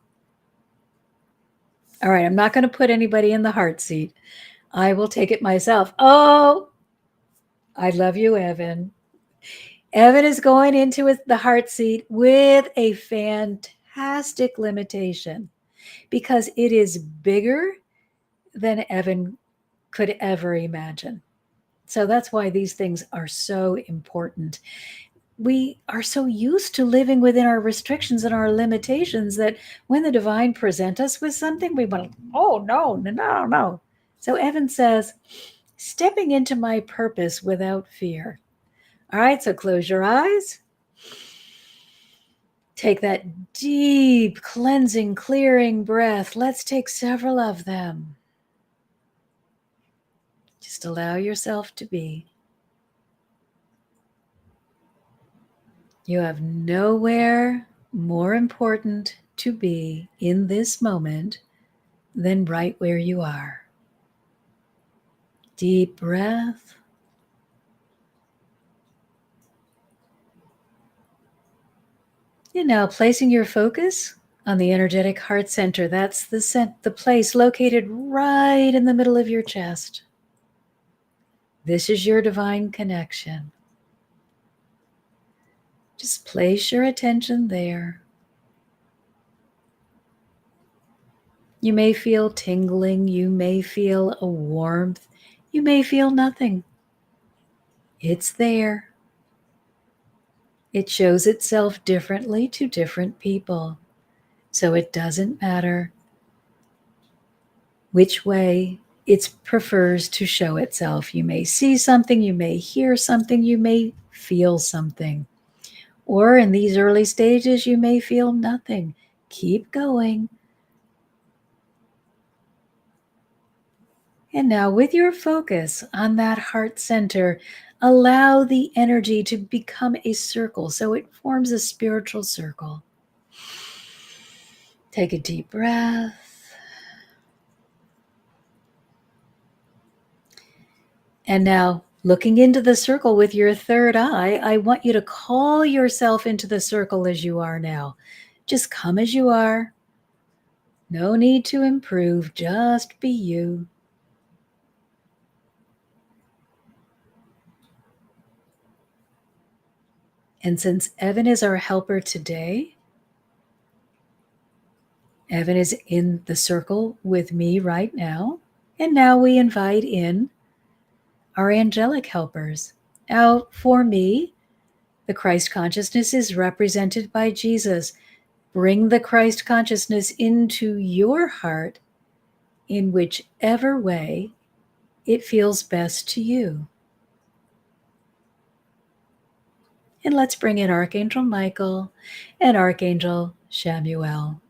All right, I'm not going to put anybody in the heart seat. I will take it myself. Oh, I love you, Evan. Evan is going into the heart seat with a fantastic limitation because it is bigger than Evan could ever imagine. So that's why these things are so important. We are so used to living within our restrictions and our limitations that when the divine present us with something, we want to, oh, no, no, no, no. So Evan says, stepping into my purpose without fear. All right, so close your eyes. Take that deep, cleansing, clearing breath. Let's take several of them. Just allow yourself to be. You have nowhere more important to be in this moment than right where you are. Deep breath. And now placing your focus on the energetic heart center. That's the place located right in the middle of your chest. This is your divine connection. Just place your attention there. You may feel tingling, you may feel a warmth, you may feel nothing. It's there. It shows itself differently to different people, so it doesn't matter which way it prefers to show itself. You may see something, you may hear something, you may feel something. Or in these early stages, you may feel nothing. Keep going. And now, with your focus on that heart center, allow the energy to become a circle so it forms a spiritual circle. Take a deep breath. And now, looking into the circle with your third eye, I want you to call yourself into the circle as you are now. Just come as you are. No need to improve, just be you. And since Evan is our helper today, Evan is in the circle with me right now. And now we invite in our angelic helpers. Now, for me, the Christ consciousness is represented by Jesus. Bring the Christ consciousness into your heart in whichever way it feels best to you. And let's bring in Archangel Michael and Archangel Shamuel.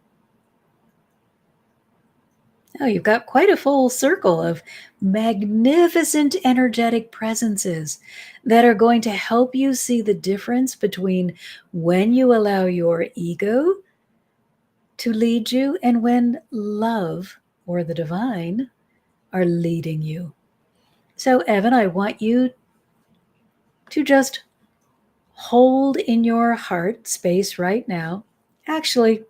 Oh, you've got quite a full circle of magnificent energetic presences that are going to help you see the difference between when you allow your ego to lead you and when love or the divine are leading you. So, Evan, I want you to just hold in your heart space right now. Actually,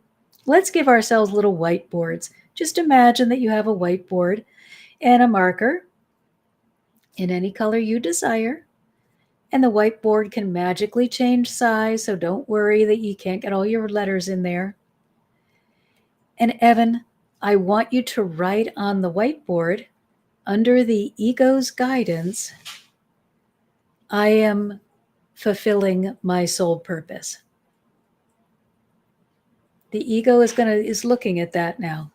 let's give ourselves little whiteboards. Just imagine that you have a whiteboard and a marker in any color you desire. And the whiteboard can magically change size, so don't worry that you can't get all your letters in there. And Evan, I want you to write on the whiteboard, under the ego's guidance, I am fulfilling my soul purpose. The ego is looking at that now.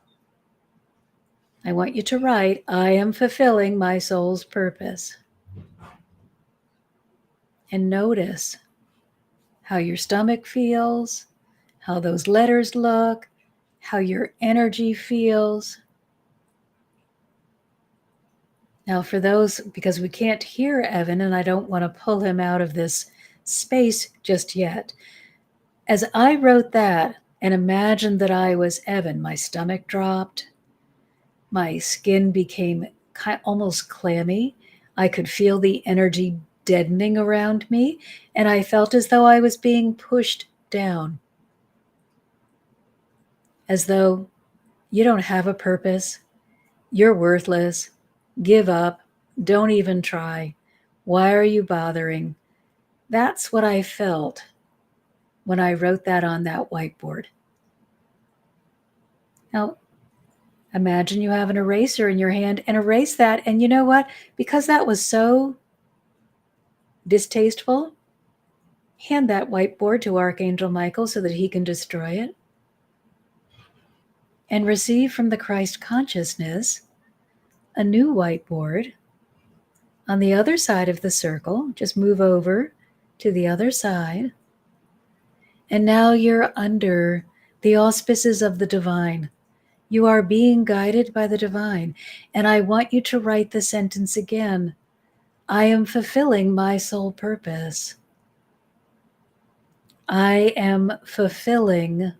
I want you to write, I am fulfilling my soul's purpose. And notice how your stomach feels, how those letters look, how your energy feels. Now, for those, because we can't hear Evan and I don't want to pull him out of this space just yet, as I wrote that and imagined that I was Evan, my stomach dropped, my skin became almost clammy. I could feel the energy deadening around me, and I felt as though I was being pushed down. As though you don't have a purpose, you're worthless, give up, don't even try. Why are you bothering? That's what I felt when I wrote that on that whiteboard. Now, imagine you have an eraser in your hand and erase that. And you know what? Because that was so distasteful, hand that whiteboard to Archangel Michael so that he can destroy it. And receive from the Christ consciousness a new whiteboard on the other side of the circle. Just move over to the other side. And now you're under the auspices of the divine. You are being guided by the divine. And I want you to write the sentence again. I am fulfilling my soul purpose. I am fulfilling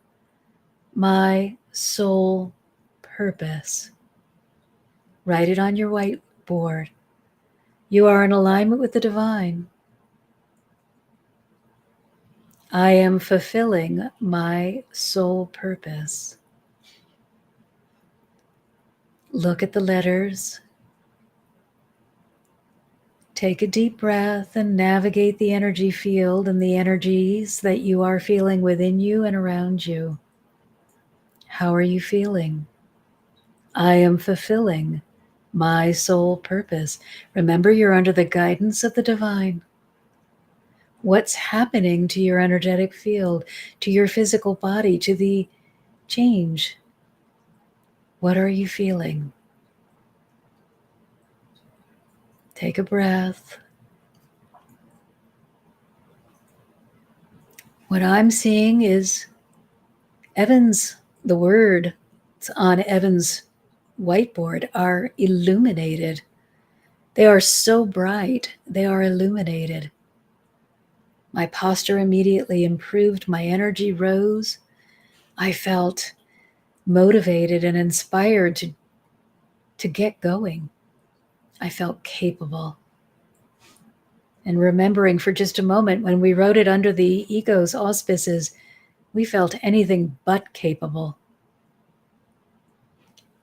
my soul purpose. Write it on your whiteboard. You are in alignment with the divine. I am fulfilling my soul purpose. Look at the letters. Take a deep breath and navigate the energy field and the energies that you are feeling within you and around you. How are you feeling? I am fulfilling my soul purpose. Remember, you're under the guidance of the divine. What's happening to your energetic field, to your physical body, to the change? What are you feeling? Take a breath. What I'm seeing is Evan's, the words on Evan's whiteboard are illuminated. They are so bright, they are illuminated. My posture immediately improved, my energy rose. I felt motivated and inspired to get going. I felt capable. And remembering for just a moment, when we wrote it under the ego's auspices, we felt anything but capable.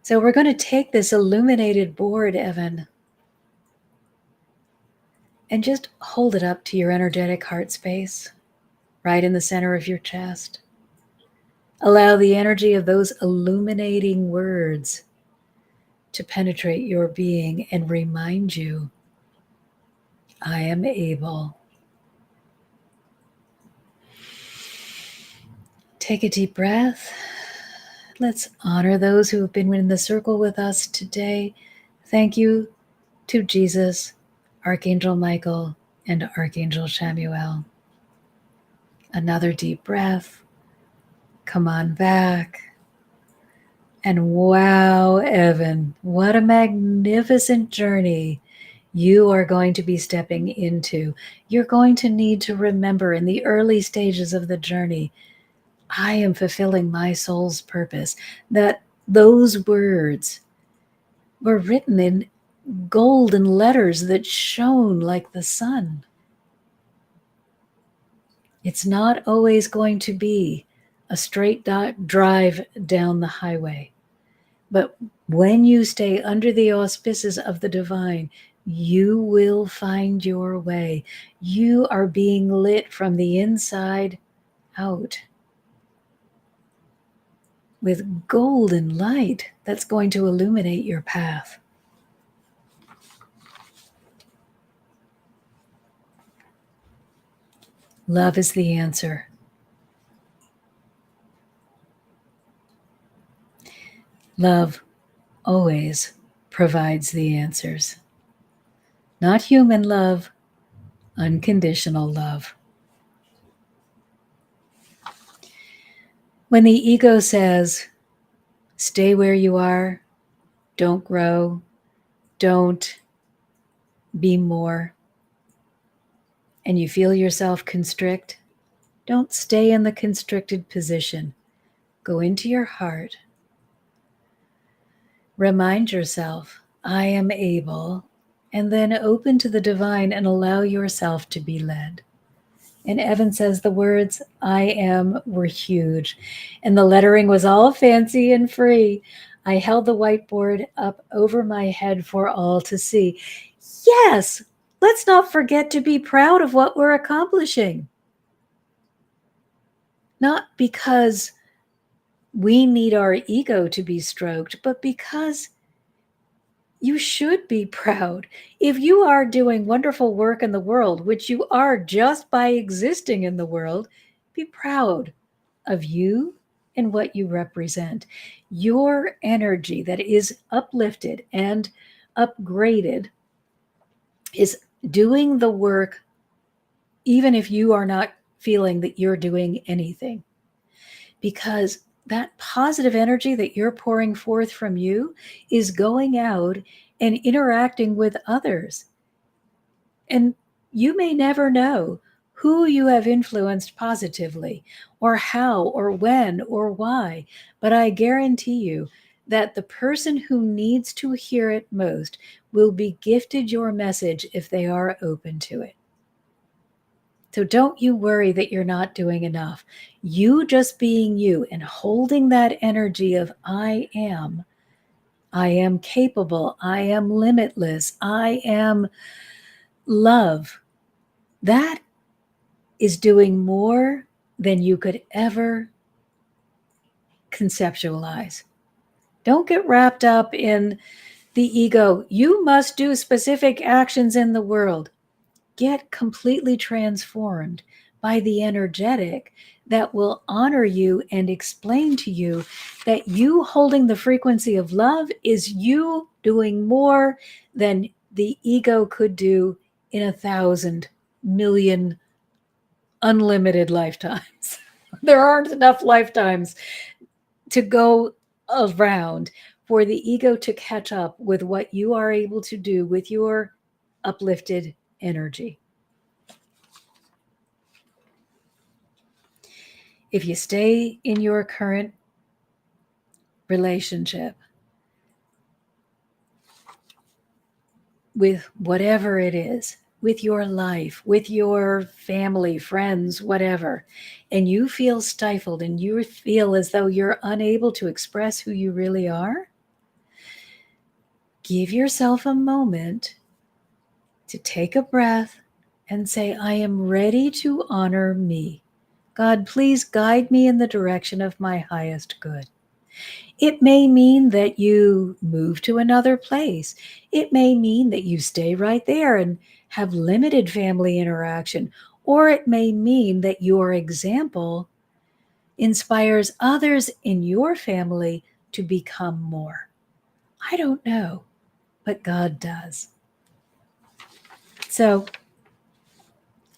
So we're going to take this illuminated board, Evan, and just hold it up to your energetic heart space, right in the center of your chest. Allow the energy of those illuminating words to penetrate your being and remind you, I am able. Take a deep breath. Let's honor those who have been in the circle with us today. Thank you to Jesus, Archangel Michael, and Archangel Chamuel. Another deep breath. Come on back. And wow, Evan, what a magnificent journey you are going to be stepping into. You're going to need to remember in the early stages of the journey, I am fulfilling my soul's purpose. That those words were written in golden letters that shone like the sun. It's not always going to be a straight drive down the highway. But when you stay under the auspices of the divine, you will find your way. You are being lit from the inside out with golden light that's going to illuminate your path. Love is the answer. Love always provides the answers. Not human love, unconditional love. When the ego says, stay where you are, don't grow, don't be more, and you feel yourself constrict, don't stay in the constricted position. Go into your heart. Remind yourself, I am able, and then open to the divine and allow yourself to be led. And Evan says the words, I am, were huge. And the lettering was all fancy and free. I held the whiteboard up over my head for all to see. Yes, let's not forget to be proud of what we're accomplishing. Not because we need our ego to be stroked, but because you should be proud. If you are doing wonderful work in the world, which you are just by existing in the world, be proud of you and what you represent. Your energy that is uplifted and upgraded is doing the work, even if you are not feeling that you're doing anything. Because that positive energy that you're pouring forth from you is going out and interacting with others. And you may never know who you have influenced positively, or how, or when, or why. But I guarantee you that the person who needs to hear it most will be gifted your message if they are open to it. So don't you worry that you're not doing enough. You just being you and holding that energy of I am capable, I am limitless, I am Love, that is doing more than you could ever conceptualize. Don't get wrapped up in the ego. You must do specific actions in the world. Get completely transformed by the energetic that will honor you and explain to you that you holding the frequency of love is you doing more than the ego could do in 1,000,000,000 unlimited lifetimes. There aren't enough lifetimes to go around for the ego to catch up with what you are able to do with your uplifted energy. If you stay in your current relationship with whatever it is, with your life, with your family, friends, whatever, and you feel stifled and you feel as though you're unable to express who you really are, give yourself a moment to take a breath and say, I am ready to honor me. God, please guide me in the direction of my highest good. It may mean that you move to another place. It may mean that you stay right there and have limited family interaction. Or it may mean that your example inspires others in your family to become more. I don't know, but God does. So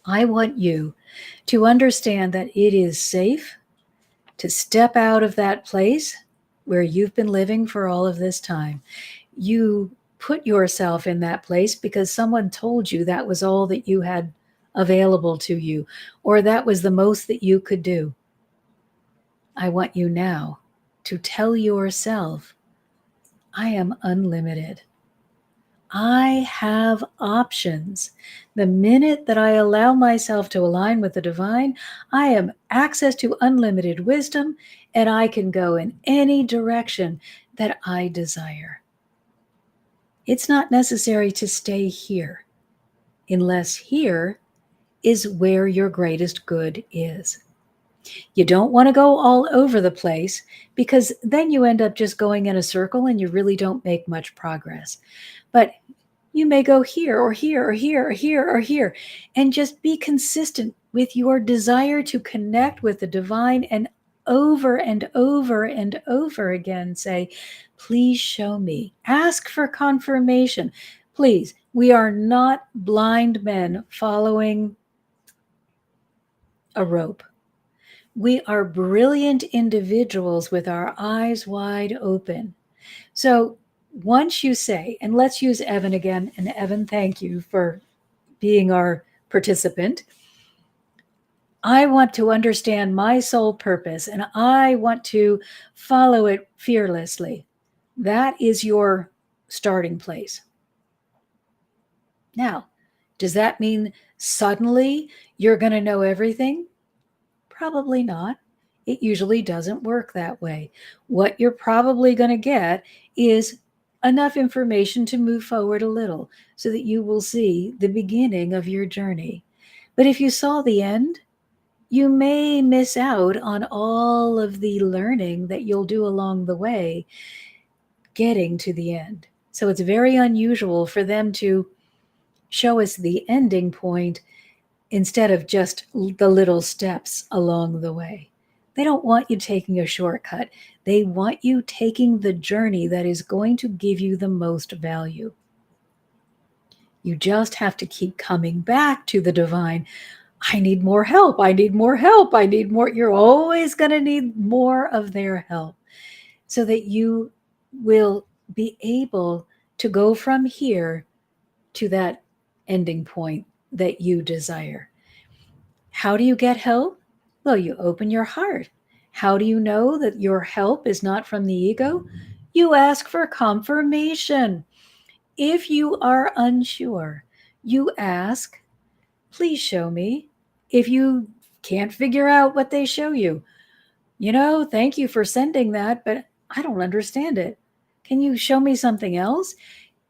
I want you to understand that it is safe to step out of that place where you've been living for all of this time. You put yourself in that place because someone told you that was all that you had available to you, or that was the most that you could do. I want you now to tell yourself, I am unlimited. I have options. The minute that I allow myself to align with the divine, I have access to unlimited wisdom, and I can go in any direction that I desire. It's not necessary to stay here, unless here is where your greatest good is. You don't want to go all over the place, because then you end up just going in a circle and you really don't make much progress. But you may go here or here or here or here or here, and just be consistent with your desire to connect with the divine, and over and over and over again say, please show me. Ask for confirmation. Please, we are not blind men following a rope. We are brilliant individuals with our eyes wide open. So once you say, and let's use Evan again, and Evan, thank you for being our participant. I want to understand my soul purpose and I want to follow it fearlessly. That is your starting place. Now, does that mean suddenly you're going to know everything? Probably not. It usually doesn't work that way. What you're probably going to get is enough information to move forward a little so that you will see the beginning of your journey. But if you saw the end, you may miss out on all of the learning that you'll do along the way getting to the end. So it's very unusual for them to show us the ending point instead of just the little steps along the way. They don't want you taking a shortcut. They want you taking the journey that is going to give you the most value. You just have to keep coming back to the divine. I need more help. I need more help. I need more. You're always going to need more of their help so that you will be able to go from here to that ending point that you desire. How do you get help? Well, you open your heart. How do you know that your help is not from the ego? You ask for confirmation. If you are unsure, you ask, please show me. If you can't figure out what they show you, thank you for sending that, but I don't understand it. Can you show me something else?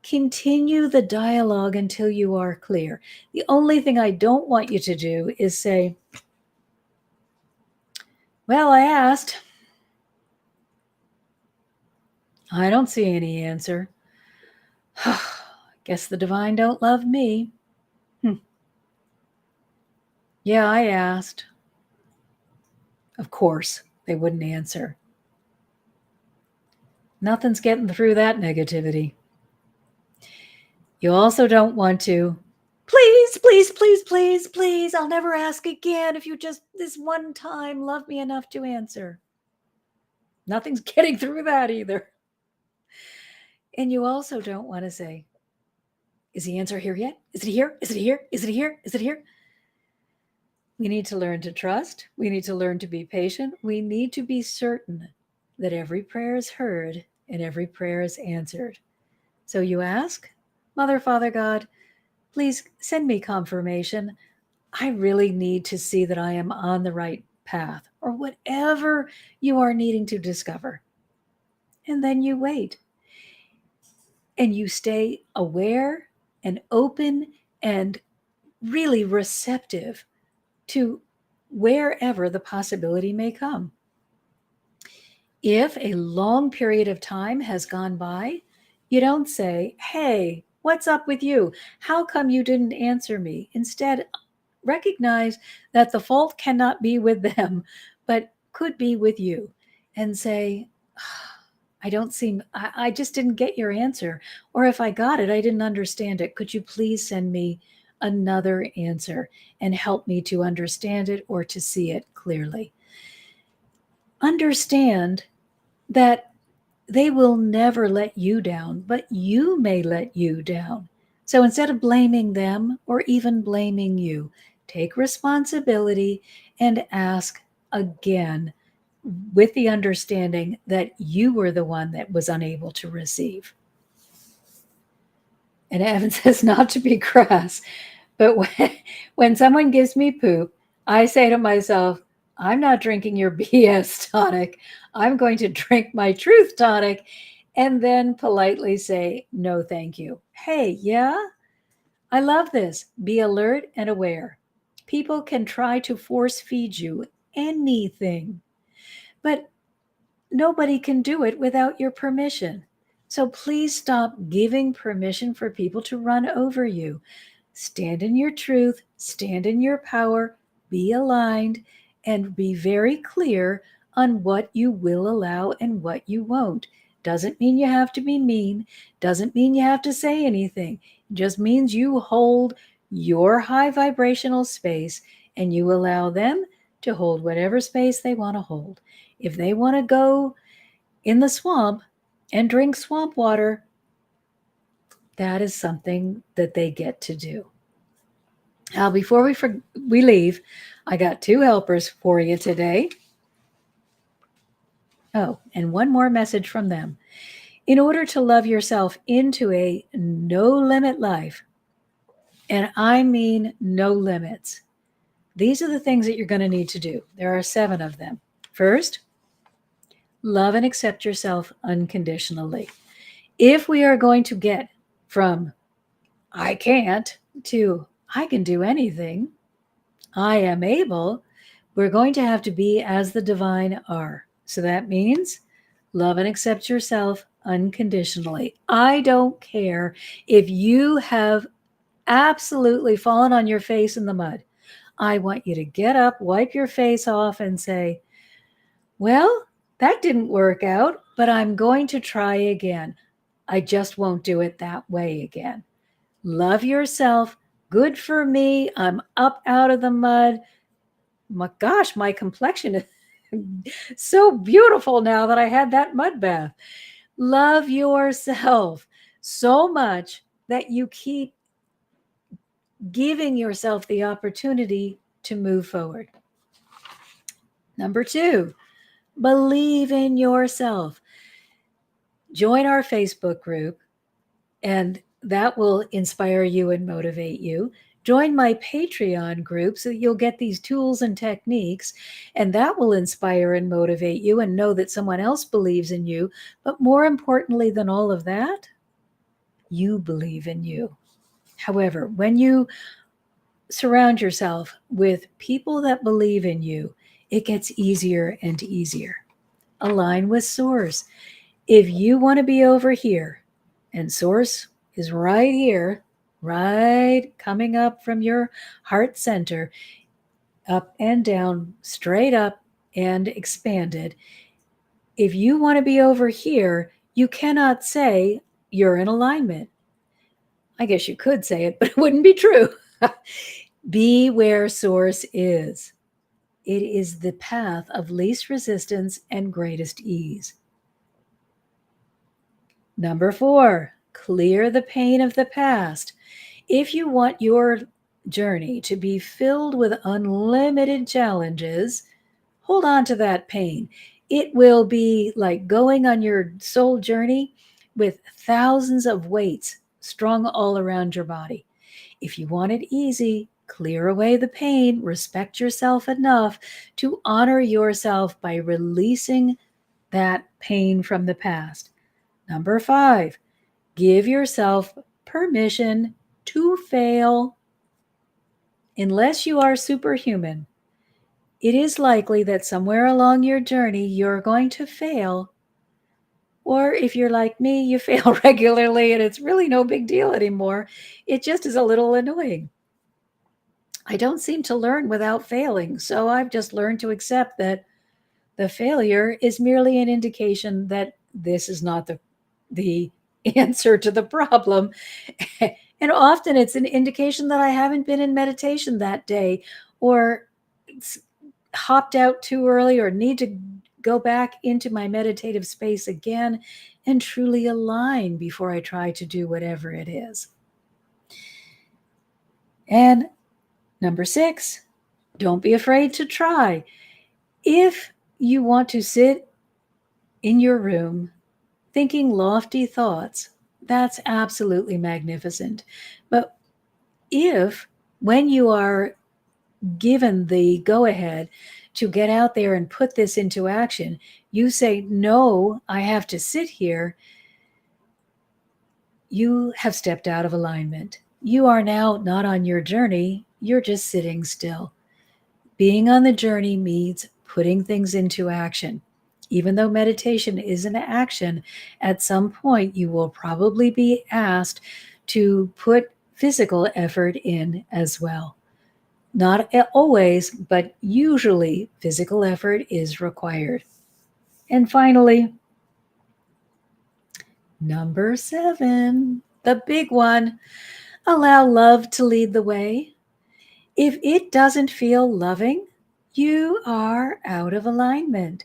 Continue the dialogue until you are clear. The only thing I don't want you to do is say, well, I asked. I don't see any answer. Guess the divine don't love me. Yeah, I asked. Of course, they wouldn't answer. Nothing's getting through that negativity. You also don't want to, please, please, please, please, please, I'll never ask again if you just this one time love me enough to answer. Nothing's getting through that either. And you also don't want to say, is the answer here yet? Is it here? Is it here? Is it here? Is it here? We need to learn to trust. We need to learn to be patient. We need to be certain that every prayer is heard and every prayer is answered. So you ask, Mother, Father, God, please send me confirmation. I really need to see that I am on the right path, or whatever you are needing to discover. And then you wait. And you stay aware and open and really receptive to wherever the possibility may come. If a long period of time has gone by, you don't say, hey, what's up with you? How come you didn't answer me? Instead, recognize that the fault cannot be with them, but could be with you. And say, I just didn't get your answer. Or if I got it, I didn't understand it. Could you please send me another answer and help me to understand it or to see it clearly? Understand that they will never let you down, but you may let you down. So instead of blaming them or even blaming you, take responsibility and ask again with the understanding that you were the one that was unable to receive. And Evan says not to be crass, but when someone gives me poop, I say to myself, I'm not drinking your BS tonic. I'm going to drink my truth tonic, and then politely say, no, thank you. Hey, yeah, I love this. Be alert and aware. People can try to force feed you anything, but nobody can do it without your permission. So please stop giving permission for people to run over you. Stand in your truth, stand in your power, be aligned, and be very clear on what you will allow and what you won't. Doesn't mean you have to be mean, doesn't mean you have to say anything. It just means you hold your high vibrational space and you allow them to hold whatever space they want to hold. If they want to go in the swamp and drink swamp water, that is something that they get to do. Now, before we leave, I got 2 helpers for you today. Oh, and one more message from them. In order to love yourself into a no-limit life, and I mean no limits, these are the things that you're going to need to do. There are 7 of them. First, love and accept yourself unconditionally. If we are going to get from I can't to I can do anything, I am able, we're going to have to be as the divine are. So that means love and accept yourself unconditionally. I don't care if you have absolutely fallen on your face in the mud. I want you to get up, wipe your face off, and say, well, that didn't work out, but I'm going to try again. I just won't do it that way again. Love yourself. Good for me. I'm up out of the mud. My gosh, my complexion is so beautiful now that I had that mud bath. Love yourself so much that you keep giving yourself the opportunity to move forward. Number 2, believe in yourself. Join our Facebook group, and that will inspire you and motivate you. Join my Patreon group so that you'll get these tools and techniques, and that will inspire and motivate you and know that someone else believes in you. But more importantly than all of that, you believe in you. However, when you surround yourself with people that believe in you, it gets easier and easier. Align with Source. If you want to be over here and Source is right here, right coming up from your heart center, up and down, straight up and expanded. If you want to be over here, you cannot say you're in alignment. I guess you could say it, but it wouldn't be true. Be where Source is. It is the path of least resistance and greatest ease. Number 4, clear the pain of the past. If you want your journey to be filled with unlimited challenges, hold on to that pain. It will be like going on your soul journey with thousands of weights strung all around your body. If you want it easy, clear away the pain, respect yourself enough to honor yourself by releasing that pain from the past. Number 5, give yourself permission to fail. Unless you are superhuman, it is likely that somewhere along your journey you're going to fail. Or if you're like me, you fail regularly and it's really no big deal anymore. It just is a little annoying. I don't seem to learn without failing, so I've just learned to accept that the failure is merely an indication that this is not the answer to the problem. And often it's an indication that I haven't been in meditation that day, or hopped out too early, or need to go back into my meditative space again and truly align before I try to do whatever it is. And number 6, don't be afraid to try. If you want to sit in your room thinking lofty thoughts, that's absolutely magnificent. But if, when you are given the go-ahead to get out there and put this into action, you say, no, I have to sit here, you have stepped out of alignment. You are now not on your journey, you're just sitting still. Being on the journey means putting things into action. Even though meditation is an action, at some point you will probably be asked to put physical effort in as well. Not always, but usually physical effort is required. And finally, number 7, the big one, allow love to lead the way. If it doesn't feel loving, you are out of alignment.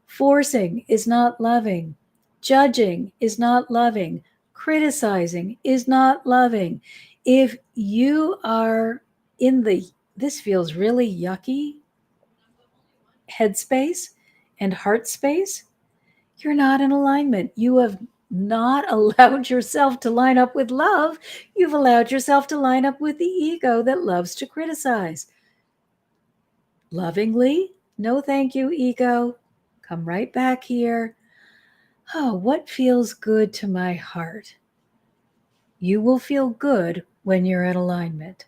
Forcing is not loving. Judging is not loving. Criticizing is not loving. If you are in the this feels really yucky headspace and heart space, you're not in alignment. You have not allowed yourself to line up with love. You've allowed yourself to line up with the ego that loves to criticize. Lovingly, no thank you, ego. Come right back here. Oh, what feels good to my heart? You will feel good when you're in alignment.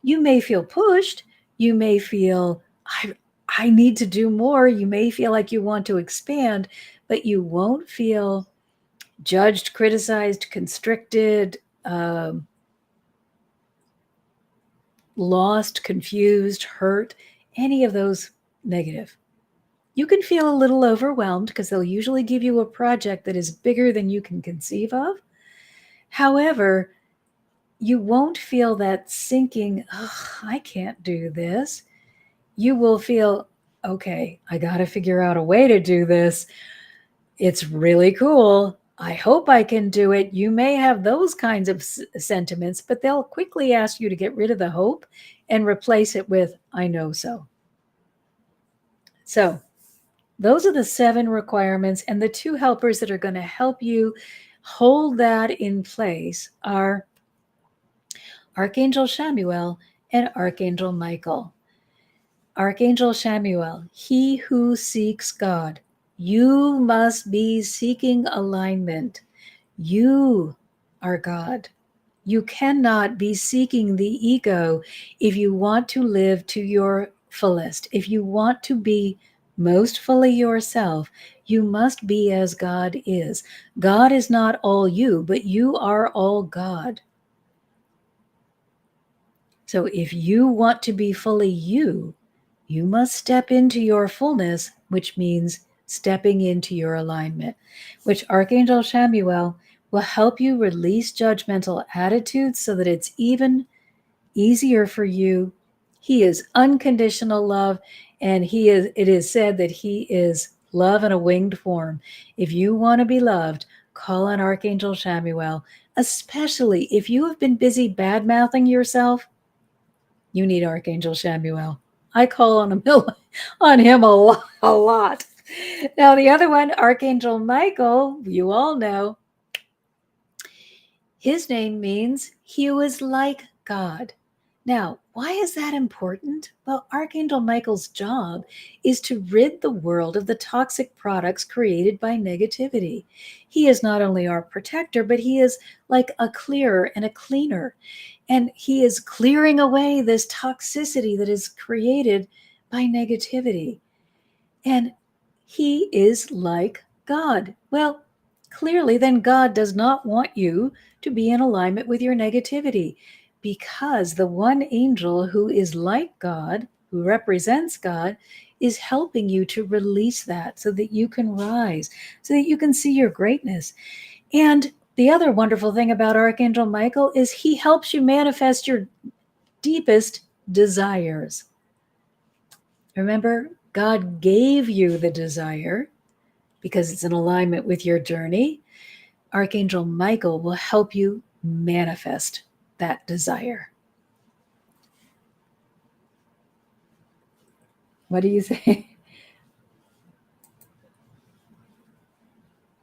You may feel pushed. You may feel, I need to do more. You may feel like you want to expand, but you won't feel judged, criticized, constricted, lost, confused, hurt, any of those negative. You can feel a little overwhelmed because they'll usually give you a project that is bigger than you can conceive of. However, you won't feel that sinking, I can't do this. You will feel, okay, I got to figure out a way to do this. It's really cool. I hope I can do it. You may have those kinds of sentiments, but they'll quickly ask you to get rid of the hope and replace it with, I know so. So those are the 7 requirements, and the 2 helpers that are going to help you hold that in place are Archangel Chamuel and Archangel Michael. Archangel Chamuel, he who seeks God. You must be seeking alignment. You are God. You cannot be seeking the ego if you want to live to your fullest. If you want to be most fully yourself, you must be as God is. God is not all you, but you are all God. So if you want to be fully you, you must step into your fullness, which means stepping into your alignment, which Archangel Chamuel will help you release judgmental attitudes so that it's even easier for you. He is unconditional love, and it is said that he is love in a winged form. If you want to be loved, call on Archangel Chamuel, especially if you have been busy bad-mouthing yourself. You need Archangel Chamuel. I call on him a lot. Now, the other one, Archangel Michael, you all know, his name means he who is like God. Now, why is that important? Well, Archangel Michael's job is to rid the world of the toxic products created by negativity. He is not only our protector, but he is like a clearer and a cleaner. And he is clearing away this toxicity that is created by negativity. And he is like God. Well, clearly, then God does not want you to be in alignment with your negativity, because the one angel who is like God, who represents God, is helping you to release that so that you can rise, so that you can see your greatness. And the other wonderful thing about Archangel Michael is he helps you manifest your deepest desires. Remember, God gave you the desire because it's in alignment with your journey. Archangel Michael will help you manifest that desire. What do you say?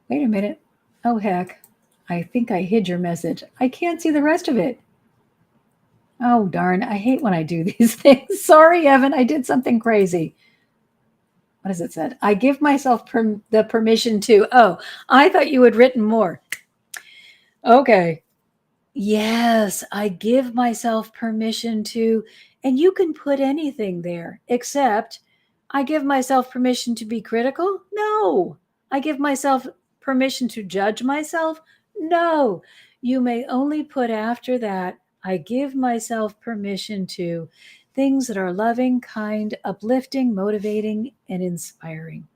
Wait a minute. Oh, heck. I think I hid your message. I can't see the rest of it. Oh, darn. I hate when I do these things. Sorry, Evan. I did something crazy. What does it say? I give myself the permission to. Oh, I thought you had written more. Okay. Yes, I give myself permission to, and you can put anything there, except I give myself permission to be critical. No, I give myself permission to judge myself. No, you may only put after that, I give myself permission to things that are loving, kind, uplifting, motivating, and inspiring.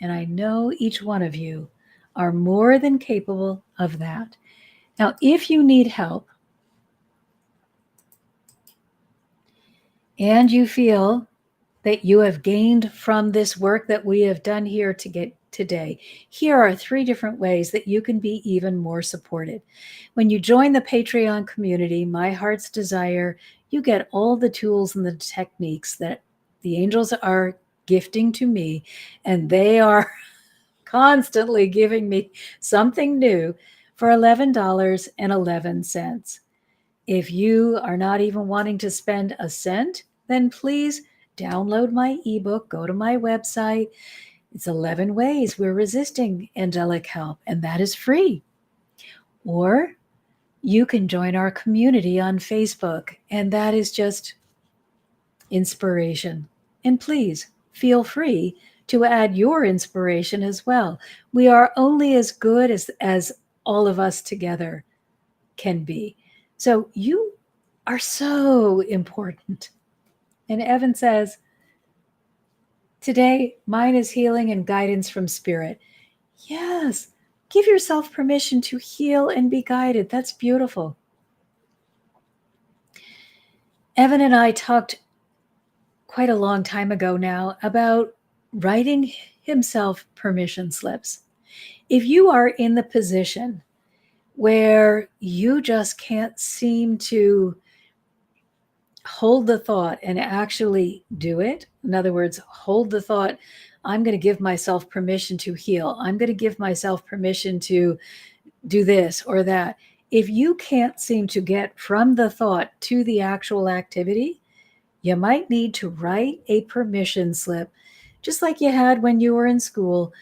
And I know each one of you are more than capable of that. Now, if you need help and you feel that you have gained from this work that we have done here to get today, here are 3 different ways that you can be even more supported. When you join the Patreon community, My Heart's Desire, you get all the tools and the techniques that the angels are gifting to me, and they are constantly giving me something new for $11.11. If you are not even wanting to spend a cent, then please download my ebook, go to my website. It's 11 Ways We're Resisting Angelic Help, and that is free. Or you can join our community on Facebook, and that is just inspiration. And please feel free to add your inspiration as well. We are only as good as all of us together can be. So you are so important. And Evan says, today, mine is healing and guidance from spirit. Yes, give yourself permission to heal and be guided. That's beautiful. Evan and I talked quite a long time ago now about writing himself permission slips. If you are in the position where you just can't seem to hold the thought and actually do it, in other words, hold the thought, I'm going to give myself permission to heal. I'm going to give myself permission to do this or that. If you can't seem to get from the thought to the actual activity, you might need to write a permission slip, just like you had when you were in school.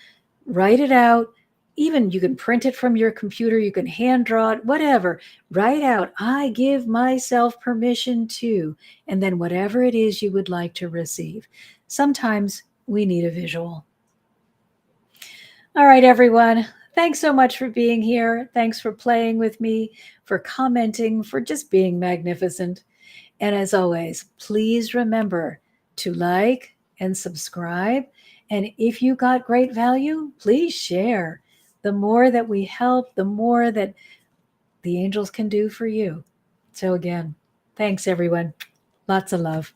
Write it out even you can print it from your computer, you can hand draw it, whatever. Write out, I give myself permission to, and then whatever it is you would like to receive. Sometimes we need a visual. All right, everyone. Thanks so much for being here. Thanks for playing with me, for commenting, for just being magnificent. And as always, please remember to like and subscribe. And if you got great value, please share. The more that we help, the more that the angels can do for you. So, again, thanks, everyone. Lots of love.